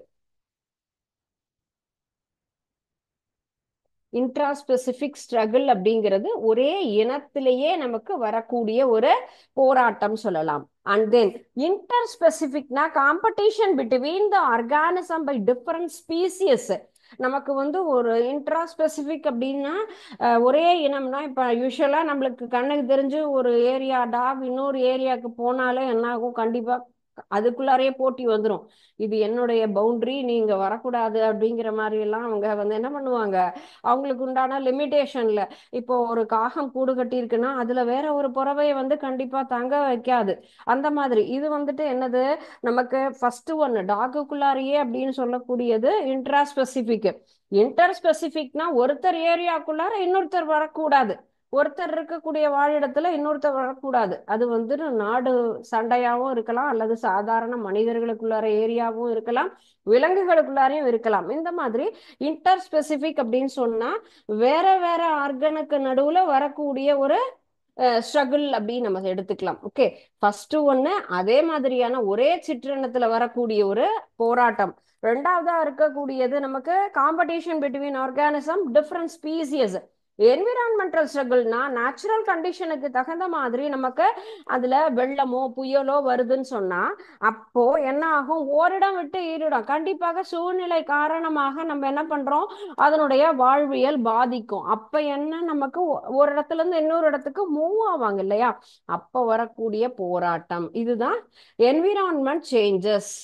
இன்ட்ராஸ்பெசிபிக் ஸ்ட்ரகிள் அப்படிங்கிறது ஒரே இனத்திலேயே நமக்கு வரக்கூடிய ஒரு போராட்டம் சொல்லலாம். And then interspecificனா competition between the organism by different species. நமக்கு வந்து ஒரு இன்ட்ராஸ்பெசிபிக் அப்படின்னா ஒரே இனம்னா இப்போ யூஸ்வலாக நம்மளுக்கு கண்ணுக்கு தெரிஞ்சு ஒரு ஏரியா டாக் இன்னொரு ஏரியாவுக்கு போனாலே என்ன ஆகும், கண்டிப்பாக அதுக்குள்ளாரையே போட்டி வந்துடும். இது என்னுடைய பவுண்டரி, நீங்க வரக்கூடாது அப்படிங்கிற மாதிரி எல்லாம் அவங்க வந்து என்ன பண்ணுவாங்க, அவங்களுக்கு உண்டான லிமிடேஷன்ல. இப்போ ஒரு காகம் கூடு கட்டி இருக்குன்னா அதுல வேற ஒரு பறவையை வந்து கண்டிப்பா தங்க வைக்காது. அந்த மாதிரி இது வந்துட்டு என்னது, நமக்கு ஃபர்ஸ்ட் ஒன்னு டாகுக்குள்ளாரியே அப்படின்னு சொல்லக்கூடியது இன்ட்ராஸ்பெசிபிக். இன்டர் ஸ்பெசிபிக்னா ஒருத்தர் ஏரியாக்குள்ளார இன்னொருத்தர் வரக்கூடாது, ஒருத்தர் இருக்கக்கூடிய வாழிடத்துல இன்னொருத்தர் வரக்கூடாது. அது வந்து நாடு சண்டையாவும் இருக்கலாம், அல்லது சாதாரண மனிதர்களுக்குள்ளார ஏரியாவும் இருக்கலாம், விலங்குகளுக்குள்ளாரையும் இருக்கலாம். இந்த மாதிரி இன்டர் ஸ்பெசிபிக் அப்படின்னு சொன்னா வேற வேற ஆர்கனுக்கு நடுவுல வரக்கூடிய ஒரு ஸ்ட்ரகிள் அப்படின்னு நம்ம எடுத்துக்கலாம். ஓகே, ஃபர்ஸ்ட் ஒண்ணு அதே மாதிரியான ஒரே சிற்றினத்துல வரக்கூடிய ஒரு போராட்டம். ரெண்டாவதா இருக்கக்கூடியது நமக்கு competition between organism different species. Environmental ஸ்ட்ரகிள்னா நேச்சுரல் கண்டிஷனுக்கு தகுந்த மாதிரி நமக்கு அதுல வெள்ளமோ புயலோ வருதுன்னு சொன்னா அப்போ என்ன ஆகும், ஓரிடம் விட்டு ஈரிடம் கண்டிப்பாக சூழ்நிலை காரணமாக நம்ம என்ன பண்றோம், அதனுடைய வாழ்வியல் பாதிக்கும். அப்ப என்ன, நமக்கு ஒரு இடத்துல இருந்து இன்னொரு இடத்துக்கு மூவ் ஆவாங்க இல்லையா, அப்ப வரக்கூடிய போராட்டம் இதுதான் என்விரான்மெண்ட் சேஞ்சஸ்.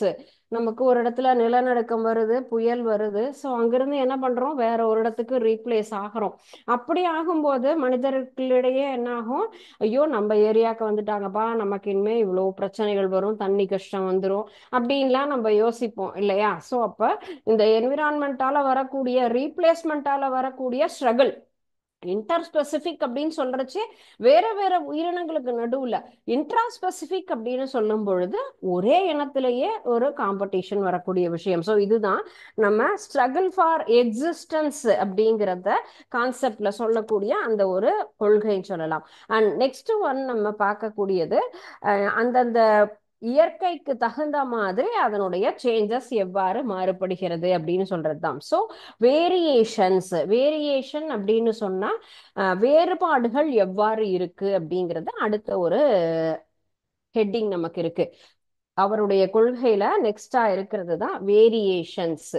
நமக்கு ஒரு இடத்துல நிலநடுக்கம் வருது, புயல் வருது, ஸோ அங்கிருந்து என்ன பண்றோம், வேற ஒரு இடத்துக்கு ரீப்ளேஸ் ஆகிறோம். அப்படி ஆகும்போது மனிதர்களுக்கிடையே என்ன ஆகும், ஐயோ நம்ம ஏரியாவுக்கு வந்துட்டாங்கப்பா, நமக்கு இனிமே இவ்வளவு பிரச்சனைகள் வரும், தண்ணி கஷ்டம் வந்துடும் அப்படின்லாம் நம்ம யோசிப்போம் இல்லையா. ஸோ அப்ப இந்த என்விரான்மெண்டால வரக்கூடிய ரீப்ளேஸ்மெண்டால வரக்கூடிய ஸ்ட்ரகிள் இன்டர்ஸ்பெசிபிக் அப்படின்னு சொல்றச்சு வேற வேற உயிரினங்களுக்கு நடுவுல. இன்ட்ராஸ்பெசிபிக் அப்படின்னு சொல்லும் பொழுது ஒரே இனத்திலேயே ஒரு காம்படிஷன் வரக்கூடிய விஷயம். ஸோ இதுதான் நம்ம ஸ்ட்ரகிள் ஃபார் எக்ஸிஸ்டன்ஸ் அப்படிங்கிறத கான்செப்ட்ல சொல்லக்கூடிய அந்த ஒரு கொள்கைன்னு சொல்லலாம். அண்ட் நெக்ஸ்ட் ஒன் நம்ம பார்க்கக்கூடியது அந்தந்த இயற்கைக்கு தகுந்த மாதிரி அதனுடைய சேஞ்சஸ் எவ்வாறு மாறுபடுகிறது அப்படின்னு சொல்றதுதான். ஸோ வேரியேஷன் அப்படின்னு சொன்னா வேறுபாடுகள் எவ்வாறு இருக்கு அப்படிங்கிறது அடுத்த ஒரு ஹெட்டிங் நமக்கு இருக்கு. அவருடைய கொள்கையில நெக்ஸ்டா இருக்கிறது தான் வேரியேஷன்ஸ்.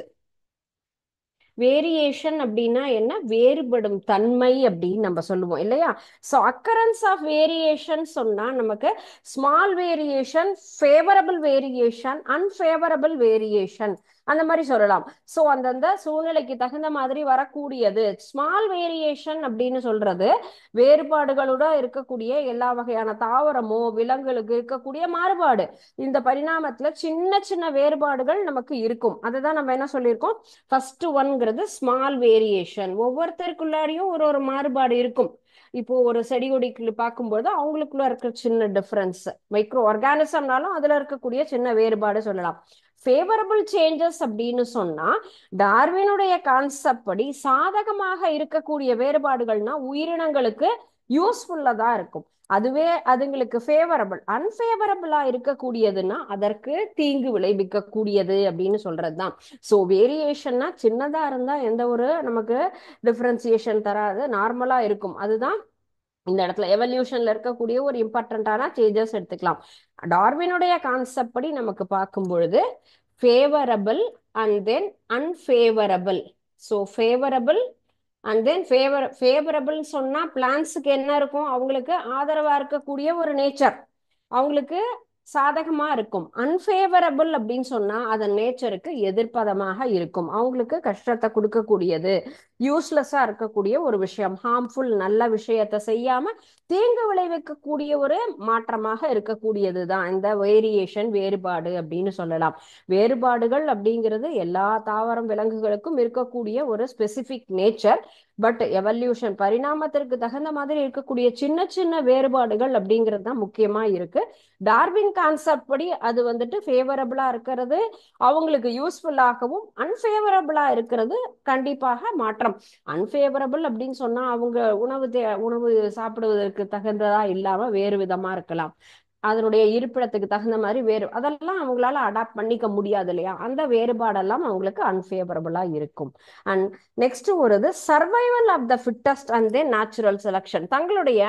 வேரியேஷன் அப்படின்னா என்ன, வேறுபடும் தன்மை அப்படின்னு நம்ம சொல்லுவோம் இல்லையா. ஸோ அக்கரன்ஸ் ஆஃப் வேரியேஷன் சொன்னா நமக்கு small variation, favourable variation, unfavourable variation அந்த மாதிரி சொல்லலாம். ஸோ அந்தந்த சூழ்நிலைக்கு தகுந்த மாதிரி வரக்கூடியது. ஸ்மால் வேரியேஷன் அப்படின்னு சொல்றது வேறுபாடுகளோட இருக்கக்கூடிய எல்லா வகையான தாவரமோ விலங்குகளுக்கு இருக்கக்கூடிய மாறுபாடு. இந்த பரிணாமத்துல சின்ன சின்ன வேறுபாடுகள் நமக்கு இருக்கும். அதை தான் நம்ம என்ன சொல்லியிருக்கோம், ஃபர்ஸ்ட் ஒன்ங்கிறது ஸ்மால் வேரியேஷன். ஒவ்வொருத்தருக்குள்ளாரையும் ஒரு ஒரு மாறுபாடு இருக்கும். இப்போ ஒரு செடி கொடிக்கு பார்க்கும்போது அவங்களுக்குள்ள இருக்க சின்ன டிஃபரன்ஸ், மைக்ரோ ஆர்கானிசம்னாலும் அதுல இருக்கக்கூடிய சின்ன வேறுபாடு சொல்லலாம். ஃபேவரபிள் சேஞ்சஸ் அப்படின்னு சொன்னா டார்வினுடைய கான்செப்ட் படி சாதகமாக இருக்கக்கூடிய வேறுபாடுகள்னா உயிரினங்களுக்கு யூஸ்ஃபுல்லா தான் இருக்கும், அதுவே அதுங்களுக்கு ஃபேவரபிள். அன்ஃபேவரபிளா இருக்கக்கூடியதுன்னா அதற்கு தீங்கு விளைவிக்க கூடியது அப்படின்னு சொல்றதுதான். ஸோ வேரியேஷன்னா சின்னதா இருந்தா எந்த ஒரு நமக்கு டிஃபரன்சியேஷன் தராது, நார்மலா இருக்கும். அதுதான் இந்த இடத்துல எவல்யூஷன்ல இருக்கக்கூடிய ஒரு இம்பார்ட்டன்டான சேஞ்சஸ் எடுத்துக்கலாம். டார்வினுடைய கான்செப்ட் படி நமக்கு பார்க்கும் பொழுது favourable and then unfavourable. So favourable and then favourable சொன்னா பிளான்ஸுக்கு என்ன இருக்கும், அவங்களுக்கு ஆதரவா இருக்கக்கூடிய ஒரு நேச்சர், அவங்களுக்கு சாதகமா இருக்கும். அன்ஃபேவரபிள் அப்படின்னு சொன்னா அதன் நேச்சருக்கு எதிர்ப்பதமாக இருக்கும், அவங்களுக்கு கஷ்டத்தை கொடுக்கக்கூடியது, யூஸ்லெஸ்ஸா இருக்கக்கூடிய ஒரு விஷயம், ஹார்ம்ஃபுல் நல்ல விஷயத்தை செய்யாம தீங்கு விளைவிக்கக்கூடிய ஒரு மாற்றமாக இருக்கக்கூடியது தான் இந்த வேரியேஷன், வேறுபாடு அப்படின்னு சொல்லலாம். வேறுபாடுகள் அப்படிங்கிறது எல்லா தாவரம் விலங்குகளுக்கும் இருக்கக்கூடிய ஒரு ஸ்பெசிபிக் நேச்சர். பட் எவல்யூஷன் பரிணாமத்திற்கு தகுந்த மாதிரி இருக்கக்கூடிய சின்ன சின்ன வேறுபாடுகள் அப்படிங்கிறது தான் முக்கியமா இருக்கு. டார்வின் கான்செப்ட் படி அது வந்துட்டு ஃபேவரபிளா இருக்கிறது அவங்களுக்கு யூஸ்ஃபுல்லாகவும், அன்ஃபேவரபிளா இருக்கிறது கண்டிப்பாக மாற்றம். அன்ஃபேவரபிள் அப்படின்னு சொன்னா அவங்க உணவு சாப்பிடுவதற்கு தகுந்ததா இல்லாம வேறு விதமா இருக்கலாம், அதனுடைய இருப்பிடத்துக்கு தகுந்த மாதிரி வேறு, அதெல்லாம் அவங்களால அடாப்ட் பண்ணிக்க முடியாது இல்லையா, அந்த வேறுபாடெல்லாம் அவங்களுக்கு அன்ஃபேவரபிளா இருக்கும். அண்ட் நெக்ஸ்ட் ஒரு survival of the fittest and then natural selection. தங்களுடைய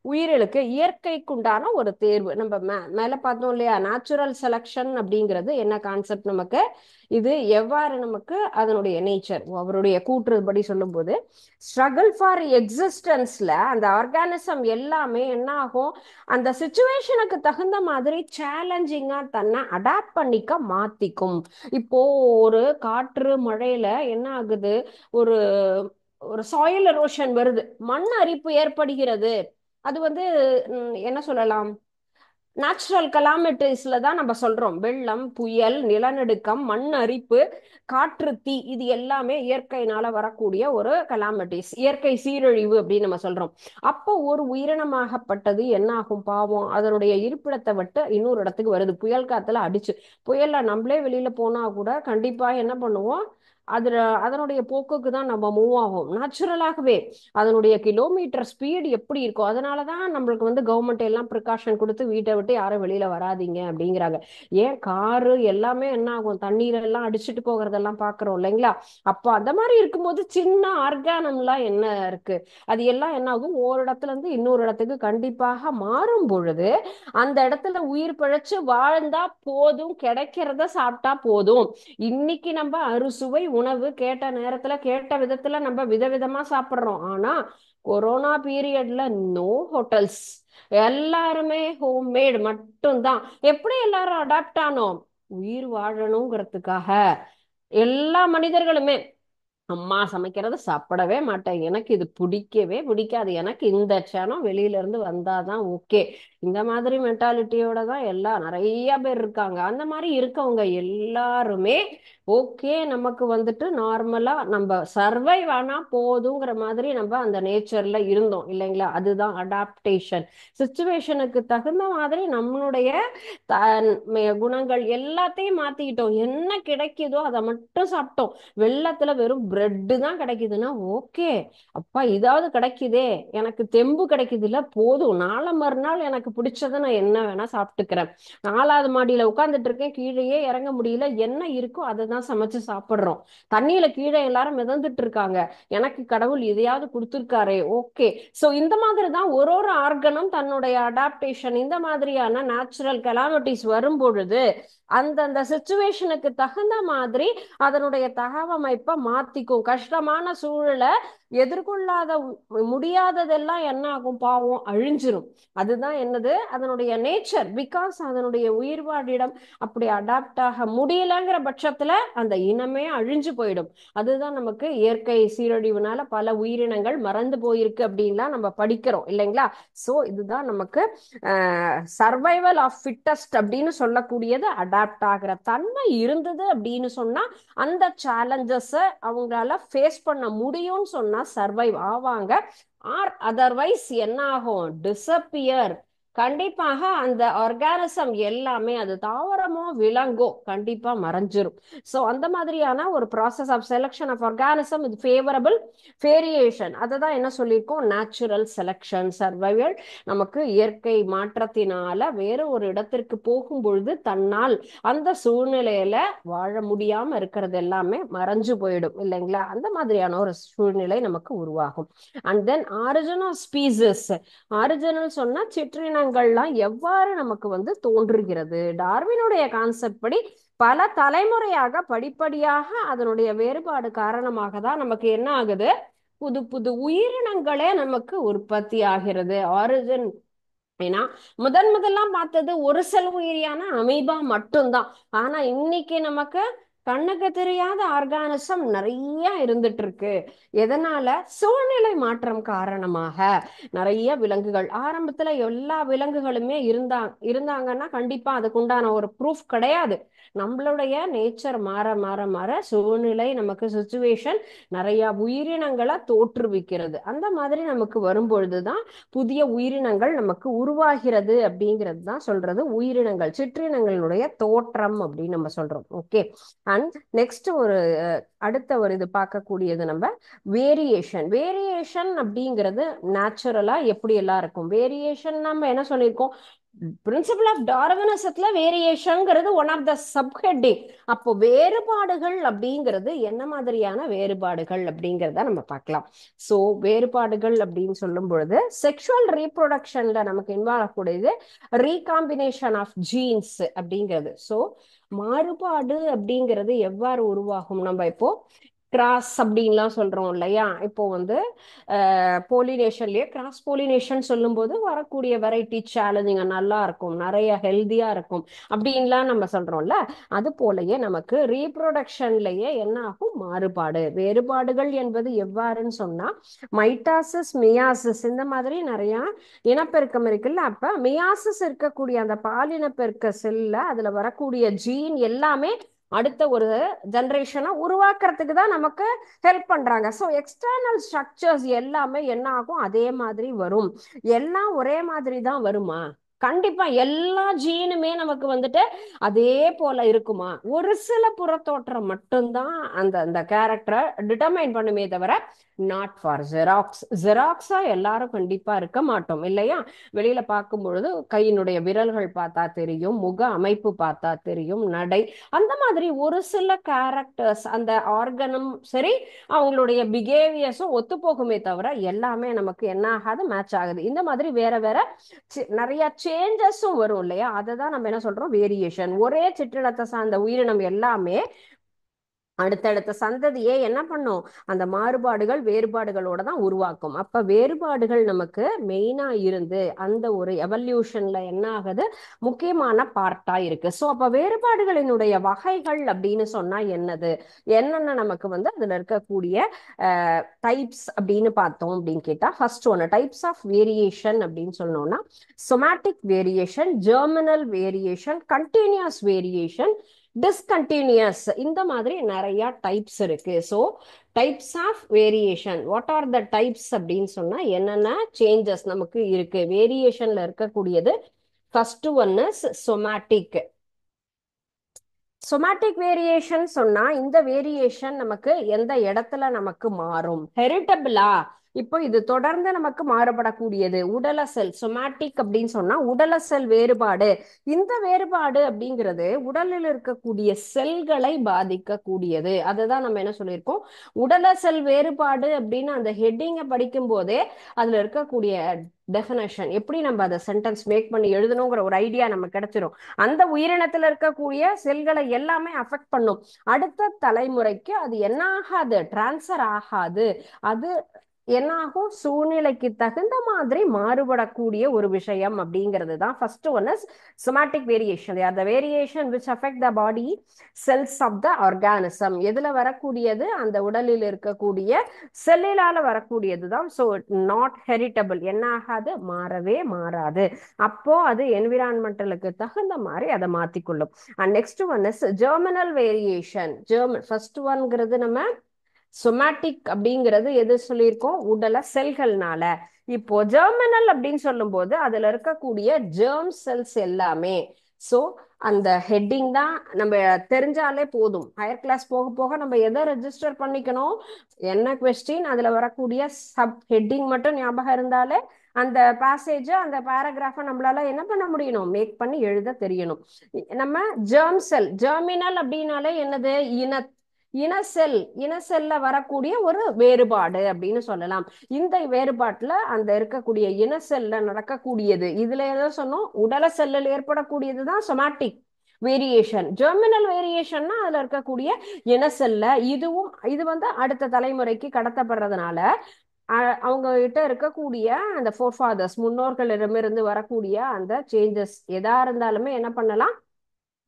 உயிர்களுக்கு இயற்கைக்குண்டான ஒரு தேர்வு. நம்ம மேல பார்த்தோம் இல்லையா, நேச்சுரல் செலக்ஷன் அப்படிங்கிறது என்ன கான்செப்ட் நமக்கு, இது எவ்வாறு நமக்கு அதனுடைய நேச்சர் அவருடைய கூற்றுப்படி சொல்லும்போது, ஸ்ட்ரகிள் ஃபார் எக்ஸிஸ்டன்ஸ்ல அந்த ஆர்கானிசம் எல்லாமே என்ன ஆகும், அந்த சுச்சுவேஷனுக்கு தகுந்த மாதிரி சேலஞ்சிங்கா தன்னை அடாப்ட் பண்ணிக்க மாத்திக்கும். இப்போ ஒரு காற்று மழையில என்ன ஆகுது, ஒரு ஒரு சாயில் எரோஷன் வருது, மண் அரிப்பு ஏற்படுகிறது. அது வந்து என்ன சொல்லலாம், நேச்சுரல் கலாமிட்டிஸ்ல தான் நம்ம சொல்றோம். வெள்ளம், புயல், நிலநடுக்கம், மண் அரிப்பு, காற்று தீ, இது எல்லாமே இயற்கையினால வரக்கூடிய ஒரு கலாமிட்டிஸ், இயற்கை சீரழிவு அப்படின்னு நம்ம சொல்றோம். அப்போ ஒரு உயிரினமாகப்பட்டது என்ன ஆகும், பாவம் அதனுடைய இருப்பிடத்தை விட்டு இன்னொரு இடத்துக்கு வருது, புயல் காத்துல அடிச்சு. புயல்ல நம்மளே வெளியில போனா கூட கண்டிப்பா என்ன பண்ணுவோம், அதுல அதனுடைய போக்குக்கு தான் நம்ம மூவ் ஆகும் நேச்சுரலாகவே. அதனுடைய கிலோமீட்டர் ஸ்பீடு எப்படி இருக்கும், அதனாலதான் நம்மளுக்கு வந்து கவர்மெண்ட் எல்லாம் ப்ரிகாஷன் கொடுத்து வீட்டை விட்டு யாரும் வெளியில வராதீங்க அப்படிங்கிறாங்க. ஏன் காரு எல்லாமே என்ன ஆகும், தண்ணீர் எல்லாம் அடிச்சுட்டு போகிறதெல்லாம் பாக்குறோம் இல்லைங்களா. அப்போ அந்த மாதிரி இருக்கும்போது சின்ன ஆர்கானம்லாம் என்ன இருக்கு, அது எல்லாம் என்ன ஆகும், ஒரு இடத்துல இருந்து இன்னொரு இடத்துக்கு கண்டிப்பாக மாறும் பொழுது அந்த இடத்துல உயிர் பிழைச்சு வாழ்ந்தா போதும், கிடைக்கிறத சாப்பிட்டா போதும். இன்னைக்கு நம்ம அறுசுவை உணவு கேட்ட நேரத்துல கேட்ட விதத்துல நம்ம விதவிதமா சாப்பிடுறோம். ஆனா கொரோனா பீரியட்ல நோ ஹோட்டல்ஸ், எல்லாருமே ஹோம்மேட் மட்டும்தான். எப்படி எல்லாரும் அடாப்ட் ஆனோம், உயிர் வாழணுங்கிறதுக்காக. எல்லா மனிதர்களுமே அம்மா சமைக்கிறத சாப்பிடவே மாட்டேன், எனக்கு இது பிடிக்கவே பிடிக்காது, எனக்கு இந்த க்ஷணம் வெளியில இருந்து வந்தாதான் ஓகே, இந்த மாதிரி மென்டாலிட்டியோட தான் எல்லாம் நிறைய பேர் இருக்காங்க. அந்த மாதிரி இருக்கவங்க எல்லாருமே ஓகே, நமக்கு வந்துட்டு நார்மலா நம்ம சர்வைவ் ஆனா போதுங்கிற மாதிரி நம்ம அந்த நேச்சர்ல இருந்தோம் இல்லைங்களா. அதுதான் அடாப்டேஷன். சுச்சுவேஷனுக்கு தகுந்த மாதிரி நம்மளுடைய குணங்கள் எல்லாத்தையும் மாத்திக்கிட்டோம். என்ன கிடைக்குதோ அதை மட்டும் சாப்பிட்டோம். வெள்ளத்துல வெறும் பிரெட்டு தான் கிடைக்குதுன்னா ஓகே, அப்பா இதாவது கிடைக்குதே, எனக்கு தெம்பு கிடைக்குது இல்ல, போதும், நாளை மறுநாள் எனக்கு பிடிச்சதை நான் என்ன வேணா சாப்பிட்டுக்கிறேன். 4வது மாடியில உட்கார்ந்துட்டு இருக்கேன், கீழேயே இறங்க முடியல, என்ன இருக்கோ அதை தான் சமைச்சு சாப்பிடுறோம். தண்ணியில கீழே எல்லாரும் மிதந்துட்டு இருக்காங்க, எனக்கு கடவுள் இதையாவது கொடுத்துருக்காரே, ஓகே. சோ இந்த மாதிரி தான் ஒரு ஒரு ஆர்கனும் தன்னுடைய அடாப்டேஷன், இந்த மாதிரியான நேச்சுரல் கலாமிட்டிஸ் வரும் பொழுது அந்தந்த சுச்சுவேஷனுக்கு தகுந்த மாதிரி அதனுடைய தகவமைப்பை மாத்திக்கும். கஷ்டமான சூழலை எதிர்கொள்ளாத முடியாததெல்லாம் என்ன ஆகும், பாவம் அழிஞ்சிரும். அதுதான் என்னது, அதனுடைய நேச்சர். பிகாஸ் அதனுடைய உயிர்வாழிடம் அப்படி அடாப்ட் ஆக முடியலங்கிற பட்சத்துல அந்த இனமே அழிஞ்சு போயிடும். அதுதான் நமக்கு இயற்கை சீரழிவுனால பல உயிரினங்கள் மறந்து போயிருக்கு அப்படின்லாம் நம்ம படிக்கிறோம் இல்லைங்களா. சோ இதுதான் நமக்கு சர்வைவல் ஆஃப் ஃபிட்டஸ்ட் அப்படின்னு சொல்லக்கூடியது. அடாப்ட் ஆகிற தன்மை இருந்தது அப்படின்னு சொன்னா அந்த சேலஞ்சஸ் அவங்களால ஃபேஸ் பண்ண முடியும்னு சொன்னா சர்வைவ் ஆவாங்க. ஆர் அதர்வைஸ் என்ன ஆகும், டிசப்பியர். கண்டிப்பாக அந்த ஆர்கானிசம் எல்லாமே, அது தாவரமோ விலங்கோ, கண்டிப்பா மறைஞ்சிரும். சோ அந்த மாதிரியான ஒரு process of selection of organism இது ஃபேவரபிள் வேரியேஷன். அதை தான் என்ன சொல்லியிருக்கோம், நேச்சுரல் செலக்ஷன். சர்வைவல் நமக்கு இயற்கை மாற்றத்தினால வேற ஒரு இடத்திற்கு போகும் பொழுது தன்னால் அந்த சூழ்நிலையில வாழ முடியாம இருக்கிறது எல்லாமே மறைஞ்சு போயிடும் இல்லைங்களா. அந்த மாதிரியான ஒரு சூழ்நிலை நமக்கு உருவாகும். And then origin of species. Original சொன்னா சிற்றினங்கள்லாம் எவ்வாறு நமக்கு வந்து தோன்றுகிறது, டார்வினுடைய கான்செப்ட் படி பல தலைமுறையாக படிப்படியாக அதனுடைய வேறுபாடு காரணமாக தான் நமக்கு என்ன ஆகுது, புது புது உயிரினங்களே நமக்கு உற்பத்தி ஆகிறது. ஆரிஜின் ஏன்னா முதல்லாம் பார்த்தது ஒரு செல் உயிரியான அமீபா மட்டும்தான். ஆனா இன்னைக்கு நமக்கு கண்ணுக்கு தெரியாத ஆர்கானிசம் நிறைய இருந்துட்டு இருக்கு. எதனால, சூழ்நிலை மாற்றம் காரணமாக. நிறைய விலங்குகள், ஆரம்பத்துல எல்லா விலங்குகளுமே இருந்தாங்கன்னா கண்டிப்பா அதுக்குண்டான ஒரு ப்ரூஃப் கிடையாது. நம்மளுடைய நேச்சர் மாற மாற மாற சூழ்நிலை நமக்கு சுச்சுவேஷன் நிறைய உயிரினங்களை தோற்றுவிக்கிறது. அந்த மாதிரி நமக்கு வரும்பொழுதுதான் புதிய உயிரினங்கள் நமக்கு உருவாகிறது அப்படிங்கிறது தான் சொல்றது உயிரினங்கள், சிற்றினங்களுடைய தோற்றம் அப்படின்னு நம்ம சொல்றோம். ஓகே. அண்ட் நெக்ஸ்ட் ஒரு அடுத்த ஒரு இது பார்க்கக்கூடியது நம்ம வேரியேஷன். வேரியேஷன் அப்படிங்கிறது நேச்சுரலா எப்படி எல்லாம் இருக்கும். வேரியேஷன் நம்ம என்ன சொல்லியிருக்கோம், பிரின்சிபல் ஆஃப் டார்வினிசத்துல வேரியேஷன்ங்கிறது ஒன் ஆஃப் த சப்ஹெட்டிங். அப்போ வேறுபாடுகள் அப்படிங்கிறது என்ன மாதிரியான வேறுபாடுகள் அப்படிங்கிறத நம்ம பார்க்கலாம். ஸோ வேறுபாடுகள் அப்படின்னு சொல்லும் பொழுது செக்ஷுவல் ரீப்ரொடக்ஷன்ல நமக்கு இன்வால்வ் ஆகக்கூடியது ரீகாம்பினேஷன் ஆஃப் ஜீன்ஸ் அப்படிங்கிறது. ஸோ மாறுபாடு அப்படிங்கிறது எவ்வாறு உருவாகும்? நம்ம இப்போ கிராஸ் அப்படின்லாம் சொல்றோம் இல்லையா? இப்போ வந்து போலினேஷன்லயே கிராஸ் போலினேஷன் சொல்லும்போது வரக்கூடிய வெரைட்டி சேலஞ்சிங்க நல்லா இருக்கும், நிறைய ஹெல்தியா இருக்கும் அப்படின்லாம் நம்ம சொல்றோம்ல. அது போலயே நமக்கு ரீப்ரொடக்ஷன்லயே என்ன ஆகும்? மாறுபாடு. வேறுபாடுகள் என்பது எவ்வாறுன்னு சொன்னா மைட்டாசிஸ், மியாசிஸ் இந்த மாதிரி நிறைய இனப்பெருக்கம் இருக்குல்ல. அப்ப மியாசிஸ் இருக்கக்கூடிய அந்த பாலினப்பெருக்க செல்ல அதுல வரக்கூடிய ஜீன் எல்லாமே அடுத்த ஒரு ஜெனரேஷனை உருவாக்குறதுக்கு தான் நமக்கு ஹெல்ப் பண்றாங்க. ஸோ எக்ஸ்டர்னல் ஸ்ட்ரக்சர்ஸ் எல்லாமே என்ன ஆகும்? அதே மாதிரி வரும். எல்லாம் ஒரே மாதிரி தான் வருமா? கண்டிப்பா எல்லா ஜீனுமே நமக்கு வந்துட்டு அதே போல இருக்குமா? ஒரு சில புறத்தோற்றம் மட்டும்தான் அந்த அந்த கேரக்டரை டிட்டர்மைன் பண்ணுமே தவிர நாட் ஃபார் ஜெராக்ஸ். ஜெராக்ஸா எல்லாரும் கண்டிப்பா இருக்க மாட்டோம் இல்லையா? வெளியில பார்க்கும் பொழுது கையினுடைய விரல்கள் பார்த்தா தெரியும், முக அமைப்பு பார்த்தா தெரியும், நடை அந்த மாதிரி ஒரு சில கேரக்டர்ஸ் அந்த ஆர்கனும் சரி அவங்களுடைய பிஹேவியர்ஸும் ஒத்து போகுமே தவிர எல்லாமே நமக்கு என்ன ஆகாது? மேட்ச் ஆகுது. இந்த மாதிரி வேற வேற நிறைய சேஞ்சஸும் வரும் இல்லையா? அதை தான் நம்ம என்ன சொல்றோம்? வேரியேஷன். ஒரே சிற்றினத்தை சார்ந்த உயிரினம் எல்லாமே அடுத்தடுத்த சந்ததியே என்ன பண்ணும்? அந்த மாறுபாடுகள் வேறுபாடுகளோட தான் உருவாக்கும். அப்ப வேறுபாடுகள் நமக்கு மெயினா இருந்து அந்த ஒரு எவல்யூஷன்ல என்ன ஆகுது? முக்கியமான பார்ட்டா இருக்கு. ஸோ அப்ப வேறுபாடுகளினுடைய வகைகள் அப்படின்னு சொன்னா என்னது? என்னென்ன நமக்கு வந்து அதுல இருக்கக்கூடிய டைப்ஸ் அப்படின்னு பார்த்தோம் அப்படின்னு கேட்டா, ஃபர்ஸ்ட் ஒன்று டைப்ஸ் ஆஃப் வேரியேஷன் அப்படின்னு சொன்னோம்னா somatic variation, germinal variation, continuous variation, discontinuous, இந்த மாதிரி நிறைய டைப்ஸ் இருக்கு. So types of variation, what are the types அப்படின்னு சொன்னா என்னென்ன சேஞ்சஸ் நமக்கு இருக்கு வேரியேஷன்ல இருக்கக்கூடியது? First one is somatic. Somatic variation சொன்னா இந்த வேரியேஷன் நமக்கு எந்த இடத்துல நமக்கு மாறும்? ஹெரிட்டபிளா? இப்போ இது தொடர்ந்து நமக்கு மாறுபடக்கூடியது உடலசல். சொமேட்டிக் அப்படின்னு சொன்னா உடலசல் வேறுபாடு. இந்த வேறுபாடு அப்படிங்கிறது உடலில் இருக்கக்கூடிய செல்களை பாதிக்கக்கூடியது. அதுதான் நம்ம என்ன சொல்லியிருக்கோம்? உடலசல் வேறுபாடு அப்படின்னு அந்த ஹெட்டிங்கை படிக்கும் போதே அதுல இருக்கக்கூடிய டெஃபினேஷன் எப்படி நம்ம அதை சென்டென்ஸ் மேக் பண்ணி எழுதணுங்கிற ஒரு ஐடியா நமக்கு கிடைச்சிரும். அந்த உயிரினத்துல இருக்கக்கூடிய செல்களை எல்லாமே அஃபெக்ட் பண்ணும். அடுத்த தலைமுறைக்கு அது என்ன ஆகாது? டிரான்ஸ்ஃபர் ஆகாது. அது என்ன ஆகும்? சூழ்நிலைக்கு தகுந்த மாதிரி மாறுபடக்கூடிய ஒரு விஷயம் அப்படிங்கிறது தான் first one is somatic variation. They are the variation which affect the body cells of the organism. எதுல வரக்கூடியது? அந்த உடலில் இருக்கக்கூடிய செல்லிலால வரக்கூடியது தான். So not heritable. என்ன ஆகாது? மாறவே மாறாது. அப்போ அது என்விரான்மெண்டலுக்கு தகுந்த மாதிரி அதை மாத்திக்கொள்ளும். And next one is germinal variation. First ஒன்ங்கிறது நம்ம சொமேட்டிக் அப்படிங்கிறது எது சொல்லியிருக்கோம்? உடல செல்கள்னால. இப்போ ஜெர்மினல் அப்படின்னு சொல்லும் போது அதுல இருக்கக்கூடிய ஜெர்ம் செல்ஸ் எல்லாமே. ஸோ அந்த ஹெட்டிங் தான் நம்ம தெரிஞ்சாலே போதும். ஹையர் கிளாஸ் போக போக நம்ம எதை ரெஜிஸ்டர் பண்ணிக்கணும்? என்ன கொஸ்டின், அதுல வரக்கூடிய சப் ஹெட்டிங் மட்டும் ஞாபகம் இருந்தாலே அந்த பேசேஜ அந்த பேராகிராஃபை நம்மளால என்ன பண்ண முடியணும்? மேக் பண்ணி எழுத தெரியணும். நம்ம ஜெர்ம் செல், ஜெர்மினல் அப்படின்னாலே என்னது? இனசெல்ல வரக்கூடிய ஒரு வேறுபாடு அப்படின்னு சொல்லலாம். இந்த வேறுபாட்டுல அந்த இருக்கக்கூடிய இனசெல்ல நடக்கக்கூடியது. இதுல ஏதோ சொன்னோம், உடல செல்லில் ஏற்படக்கூடியதுதான் சொமாட்டிக் வேரியேஷன். ஜெர்மினல் வேரியேஷன்னா அதுல இருக்கக்கூடிய இனசெல்ல இது வந்து அடுத்த தலைமுறைக்கு கடத்தப்படுறதுனால அவங்க கிட்ட இருக்கக்கூடிய அந்த ஃபோர் ஃபாதர்ஸ் முன்னோர்களிடமிருந்து வரக்கூடிய அந்த சேஞ்சஸ் எதா இருந்தாலுமே என்ன பண்ணலாம்?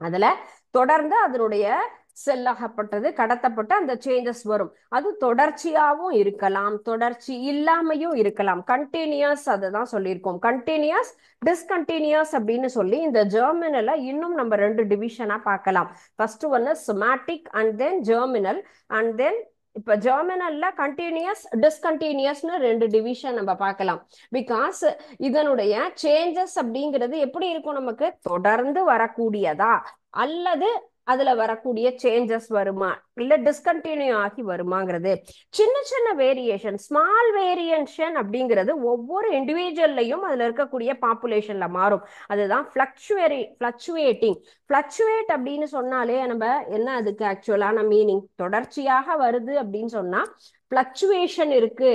அதுல தொடர்ந்து அதனுடைய செல்லாகப்பட்டது கடத்தப்பட்டு அந்த சேஞ்சஸ் வரும். அது தொடர்ச்சியாகவும் இருக்கலாம், தொடர்ச்சி இல்லாமையும் இருக்கலாம். கண்டினியூஸ், அதுதான் சொல்லியிருக்கோம். கண்டினியூஸ், டிஸ்கண்டினியூஸ் அப்படின்னு சொல்லி இந்த ஜெர்மினலை இன்னும் நம்ம ரெண்டு டிவிஷனா பார்க்கலாம். ஃபர்ஸ்ட் ஒன்னு somatic and then germinal. And then இப்ப ஜெர்மினல்ல கண்டினியூஸ், டிஸ்கண்டினியூஸ்னு ரெண்டு டிவிஷன் நம்ம பார்க்கலாம். பிகாஸ் இதனுடைய சேஞ்சஸ் அப்படிங்கிறது எப்படி இருக்கும்? நமக்கு தொடர்ந்து வரக்கூடியதா அல்லது அதுல வரக்கூடிய சேஞ்சஸ் வருமா இல்ல டிஸ்கண்டினியூ ஆகி வருமாங்கிறது. சின்ன சின்ன வேரியேஷன், ஸ்மால் வேரியேஷன் அப்படிங்கிறது ஒவ்வொரு இண்டிவிஜுவல்லையும் அதுல இருக்கக்கூடிய பாப்புலேஷன்ல மாறும். அதுதான் ஃபிளக்சுவேட்டிங். ஃபிளக்சுவேட் அப்படின்னு சொன்னாலே நம்ம என்ன அதுக்கு ஆக்சுவலான மீனிங், தொடர்ச்சியாக வருது அப்படின்னு சொன்னா ஃபிளக்சுவேஷன் இருக்கு.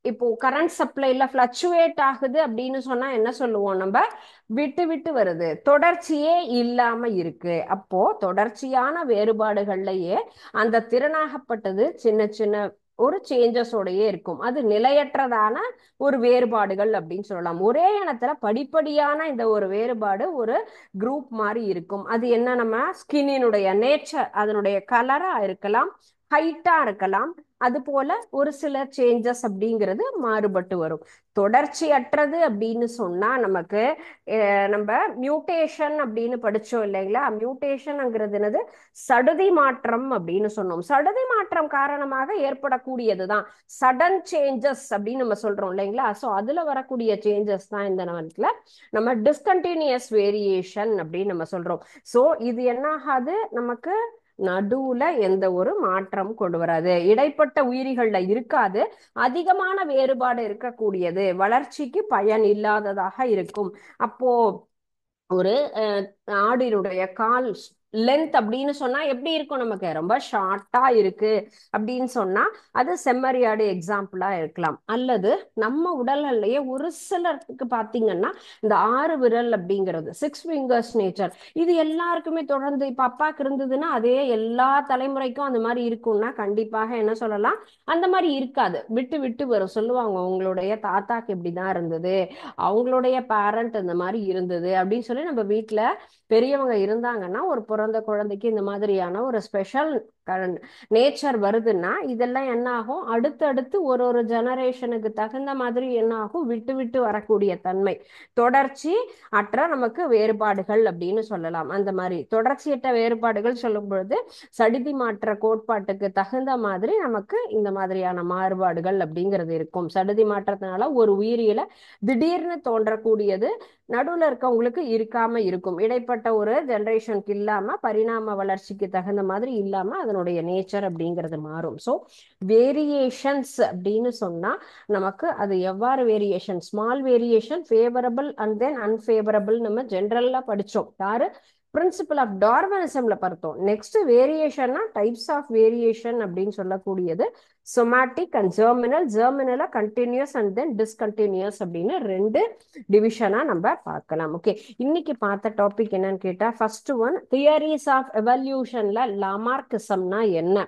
இப்போ கரண்ட் சப்ளைல ஃபிளக்சுவேட் ஆகுது அப்படின்னு சொன்னா என்ன சொல்லுவோம் நம்ம, விட்டு விட்டு வருது, தொடர்ச்சியே இல்லாம இருக்கு. அப்போ தொடர்ச்சியான வேறுபாடுகள்லயே அந்த திறனாகப்பட்டது சின்ன சின்ன ஒரு சேஞ்சஸோடயே இருக்கும். அது நிலையற்றதான ஒரு வேறுபாடுகள் அப்படின்னு சொல்லலாம். ஒரே இனத்துல படிப்படியான இந்த ஒரு வேறுபாடு ஒரு குரூப் மாதிரி இருக்கும். அது என்ன, நம்ம ஸ்கின்னினுடைய நேச்சர், அதனுடைய கலரா இருக்கலாம், ஹைட்டா இருக்கலாம், அது போல ஒரு சில சேஞ்சஸ் அப்படிங்கிறது மாறுபட்டு வரும். தொடர்ச்சியற்றது அப்படின்னு சொன்னா நமக்கு நம்ம மியூட்டேஷன் அப்படின்னு படிச்சோம் இல்லைங்களா. மியூட்டேஷன்ங்கிறது என்னது, சடுதி மாற்றம் அப்படின்னு சொன்னோம். சடுதி மாற்றம் காரணமாக ஏற்படக்கூடியதுதான் சடன் சேஞ்சஸ் அப்படின்னு நம்ம சொல்றோம் இல்லைங்களா. ஸோ அதுல வரக்கூடிய சேஞ்சஸ் தான் இந்த நேரத்துல நம்ம டிஸ்கண்டினியூஸ் வேரியேஷன் அப்படின்னு நம்ம சொல்றோம். ஸோ இது என்ன ஆகாது, நமக்கு நடுவுல எந்த ஒரு மாற்றம் கொண்டு வராது, இடைப்பட்ட உயிரிகள்ல இருக்காது, அதிகமான வேறுபாடு இருக்கக்கூடியது, வளர்ச்சிக்கு பயன் இல்லாததாக இருக்கும். அப்போ ஒரு ஆடினுடைய கால் லென்த் அப்படின்னு சொன்னா எப்படி இருக்கும், நமக்கு ரொம்ப ஷார்ட்டா இருக்கு அப்படின்னு சொன்னா அது செம்மறியாடு எக்ஸாம்பிளா இருக்கலாம். அல்லது நம்ம உடல்கள்லயே ஒரு சிலருக்கு பாத்தீங்கன்னா இந்த 6 விரல் அப்படிங்கிறது, 6 ஃபிங்கர்ஸ் நேச்சர், இது எல்லாருக்குமே தொடர்ந்து இப்ப அப்பாக்கு இருந்ததுன்னா அதே எல்லா தலைமுறைக்கும் அந்த மாதிரி இருக்கும்னா கண்டிப்பாக என்ன சொல்லலாம், அந்த மாதிரி இருக்காது, விட்டு விட்டு வரும். சொல்லுவாங்க உங்களுடைய தாத்தாக்கு இப்படிதான் இருந்தது, அவங்களுடைய பேரண்ட் இந்த மாதிரி இருந்தது அப்படின்னு சொல்லி. நம்ம வீட்டுல பெரியவங்க இருந்தாங்கன்னா ஒரு பிறந்த குழந்தைக்கு இந்த மாதிரியான ஒரு ஸ்பெஷல் நேச்சர் வருதுன்னா இதெல்லாம் என்ன ஆகும், அடுத்தடுத்து ஒரு ஒரு ஜெனரேஷனுக்கு தகுந்த மாதிரி என்ன ஆகும், விட்டு விட்டு வரக்கூடிய தன்மை, தொடர்ச்சி அற்ற நமக்கு வேறுபாடுகள் அப்படின்னு சொல்லலாம். அந்த மாதிரி தொடர்ச்சியற்ற வேறுபாடுகள் சொல்லும் பொழுது சடிதி மாற்ற கோட்பாட்டுக்கு தகுந்த மாதிரி நமக்கு இந்த மாதிரியான மாறுபாடுகள் அப்படிங்கிறது இருக்கும். சடுதி மாற்றத்தினால ஒரு உயிரியல திடீர்னு தோன்றக்கூடியது நடுவுல இருக்கவங்களுக்கு இருக்காம இருக்கும், இடைப்பட்ட ஒரு ஜெனரேஷனுக்கு இல்லாம பரிணாம வளர்ச்சிக்கு தகுந்த மாதிரி இல்லாம அதனுடைய நேச்சர் அப்படிங்கிறது மாறும். ஸோ வேரியேஷன்ஸ் அப்படின்னு சொன்னா நமக்கு அது எவ்வாறு variation, small variation, favourable and then unfavourable நம்ம ஜென்ரலா படிச்சோம். யாரு, பிரின்சிபல் ஆஃப் டார்வினிசம்ல பார்த்தோம். நெக்ஸ்ட் வேரியேஷன்னா டைப்ஸ் ஆஃப் வேரியேஷன் அப்படின்னு சொல்லக்கூடியது சொமாட்டிக் அண்ட் ஜெர்மினல். ஜெர்மினலா கண்டினியூஸ் அண்ட் தென் டிஸ்கண்டினியூஸ் அப்படின்னு 2 டிவிஷனா நம்ம பார்க்கலாம். ஓகே, இன்னைக்கு பார்த்த டாபிக் என்னன்னு கேட்டா ஃபர்ஸ்ட் ஒன் தியரிஸ் ஆஃப் எவல்யூஷன்ல லாமார்க்கிசம்னா என்ன,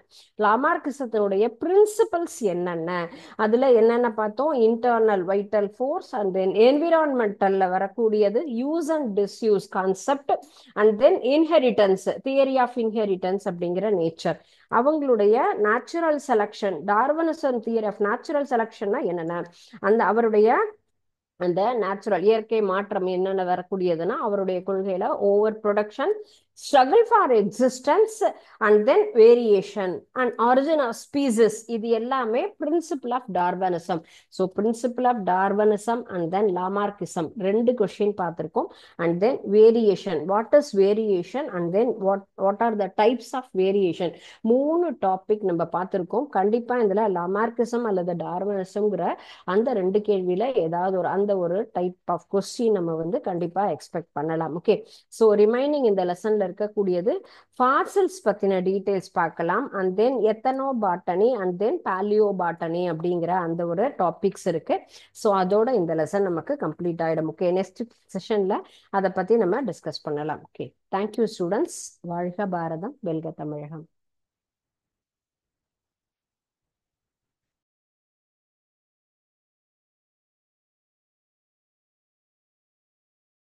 லாமார்க்கிசத்தினுடைய பிரின்சிபல்ஸ் என்னென்ன, அதுல என்னென்ன பார்த்தோம், internal vital force and then என்விரான்மெண்டல்ல வரக்கூடியது use and disuse concept and then inheritance, theory of inheritance அப்படிங்கிற நேச்சர், அவங்களுடைய natural selection, Darwinism theory of natural செலக்ஷன்னா என்னென்ன, அந்த அவருடைய அந்த நேச்சுரல் இயற்கை மாற்றம் என்னென்ன வரக்கூடியதுன்னா அவருடைய கொள்கையில over production, struggle for existence and then variation and origin of species, இது எல்லாமே principle of Darwinism. So principle of Darwinism and then Lamarckism 2 question பார்த்திருக்கோம். And then variation, what is variation and then what are the types of variation, 3 topic நம்ம பார்த்திருக்கோம். கண்டிப்பா இதுல லாமார்க்கிசம் அல்லது டார்வினிசம்ங்கிற அந்த 2 கேள்வியில ஏதாவது ஒரு அந்த ஒரு டைப் ஆஃப் கொஸ்டின் நம்ம வந்து கண்டிப்பா எக்ஸ்பெக்ட் பண்ணலாம். ஓகே, ஸோ ரிமைனிங் இந்த லெசன்ல இருக்கக்கூடியது ஃபாசில்ஸ் பத்தின டீடைல்ஸ் பார்க்கலாம். And then ethnobotany and then palaeobotany அப்படிங்கிற அந்த ஒரு டாபிக்ஸ் இருக்கு. ஸோ அதோட இந்த லெசன் நமக்கு கம்ப்ளீட் ஆயிடும். ஓகே, நெக்ஸ்ட் செஷன்ல அதை பத்தி நம்ம டிஸ்கஸ் பண்ணலாம். Okay, thank you students. வாழ்க பாரதம், வெல்க தமிழகம்.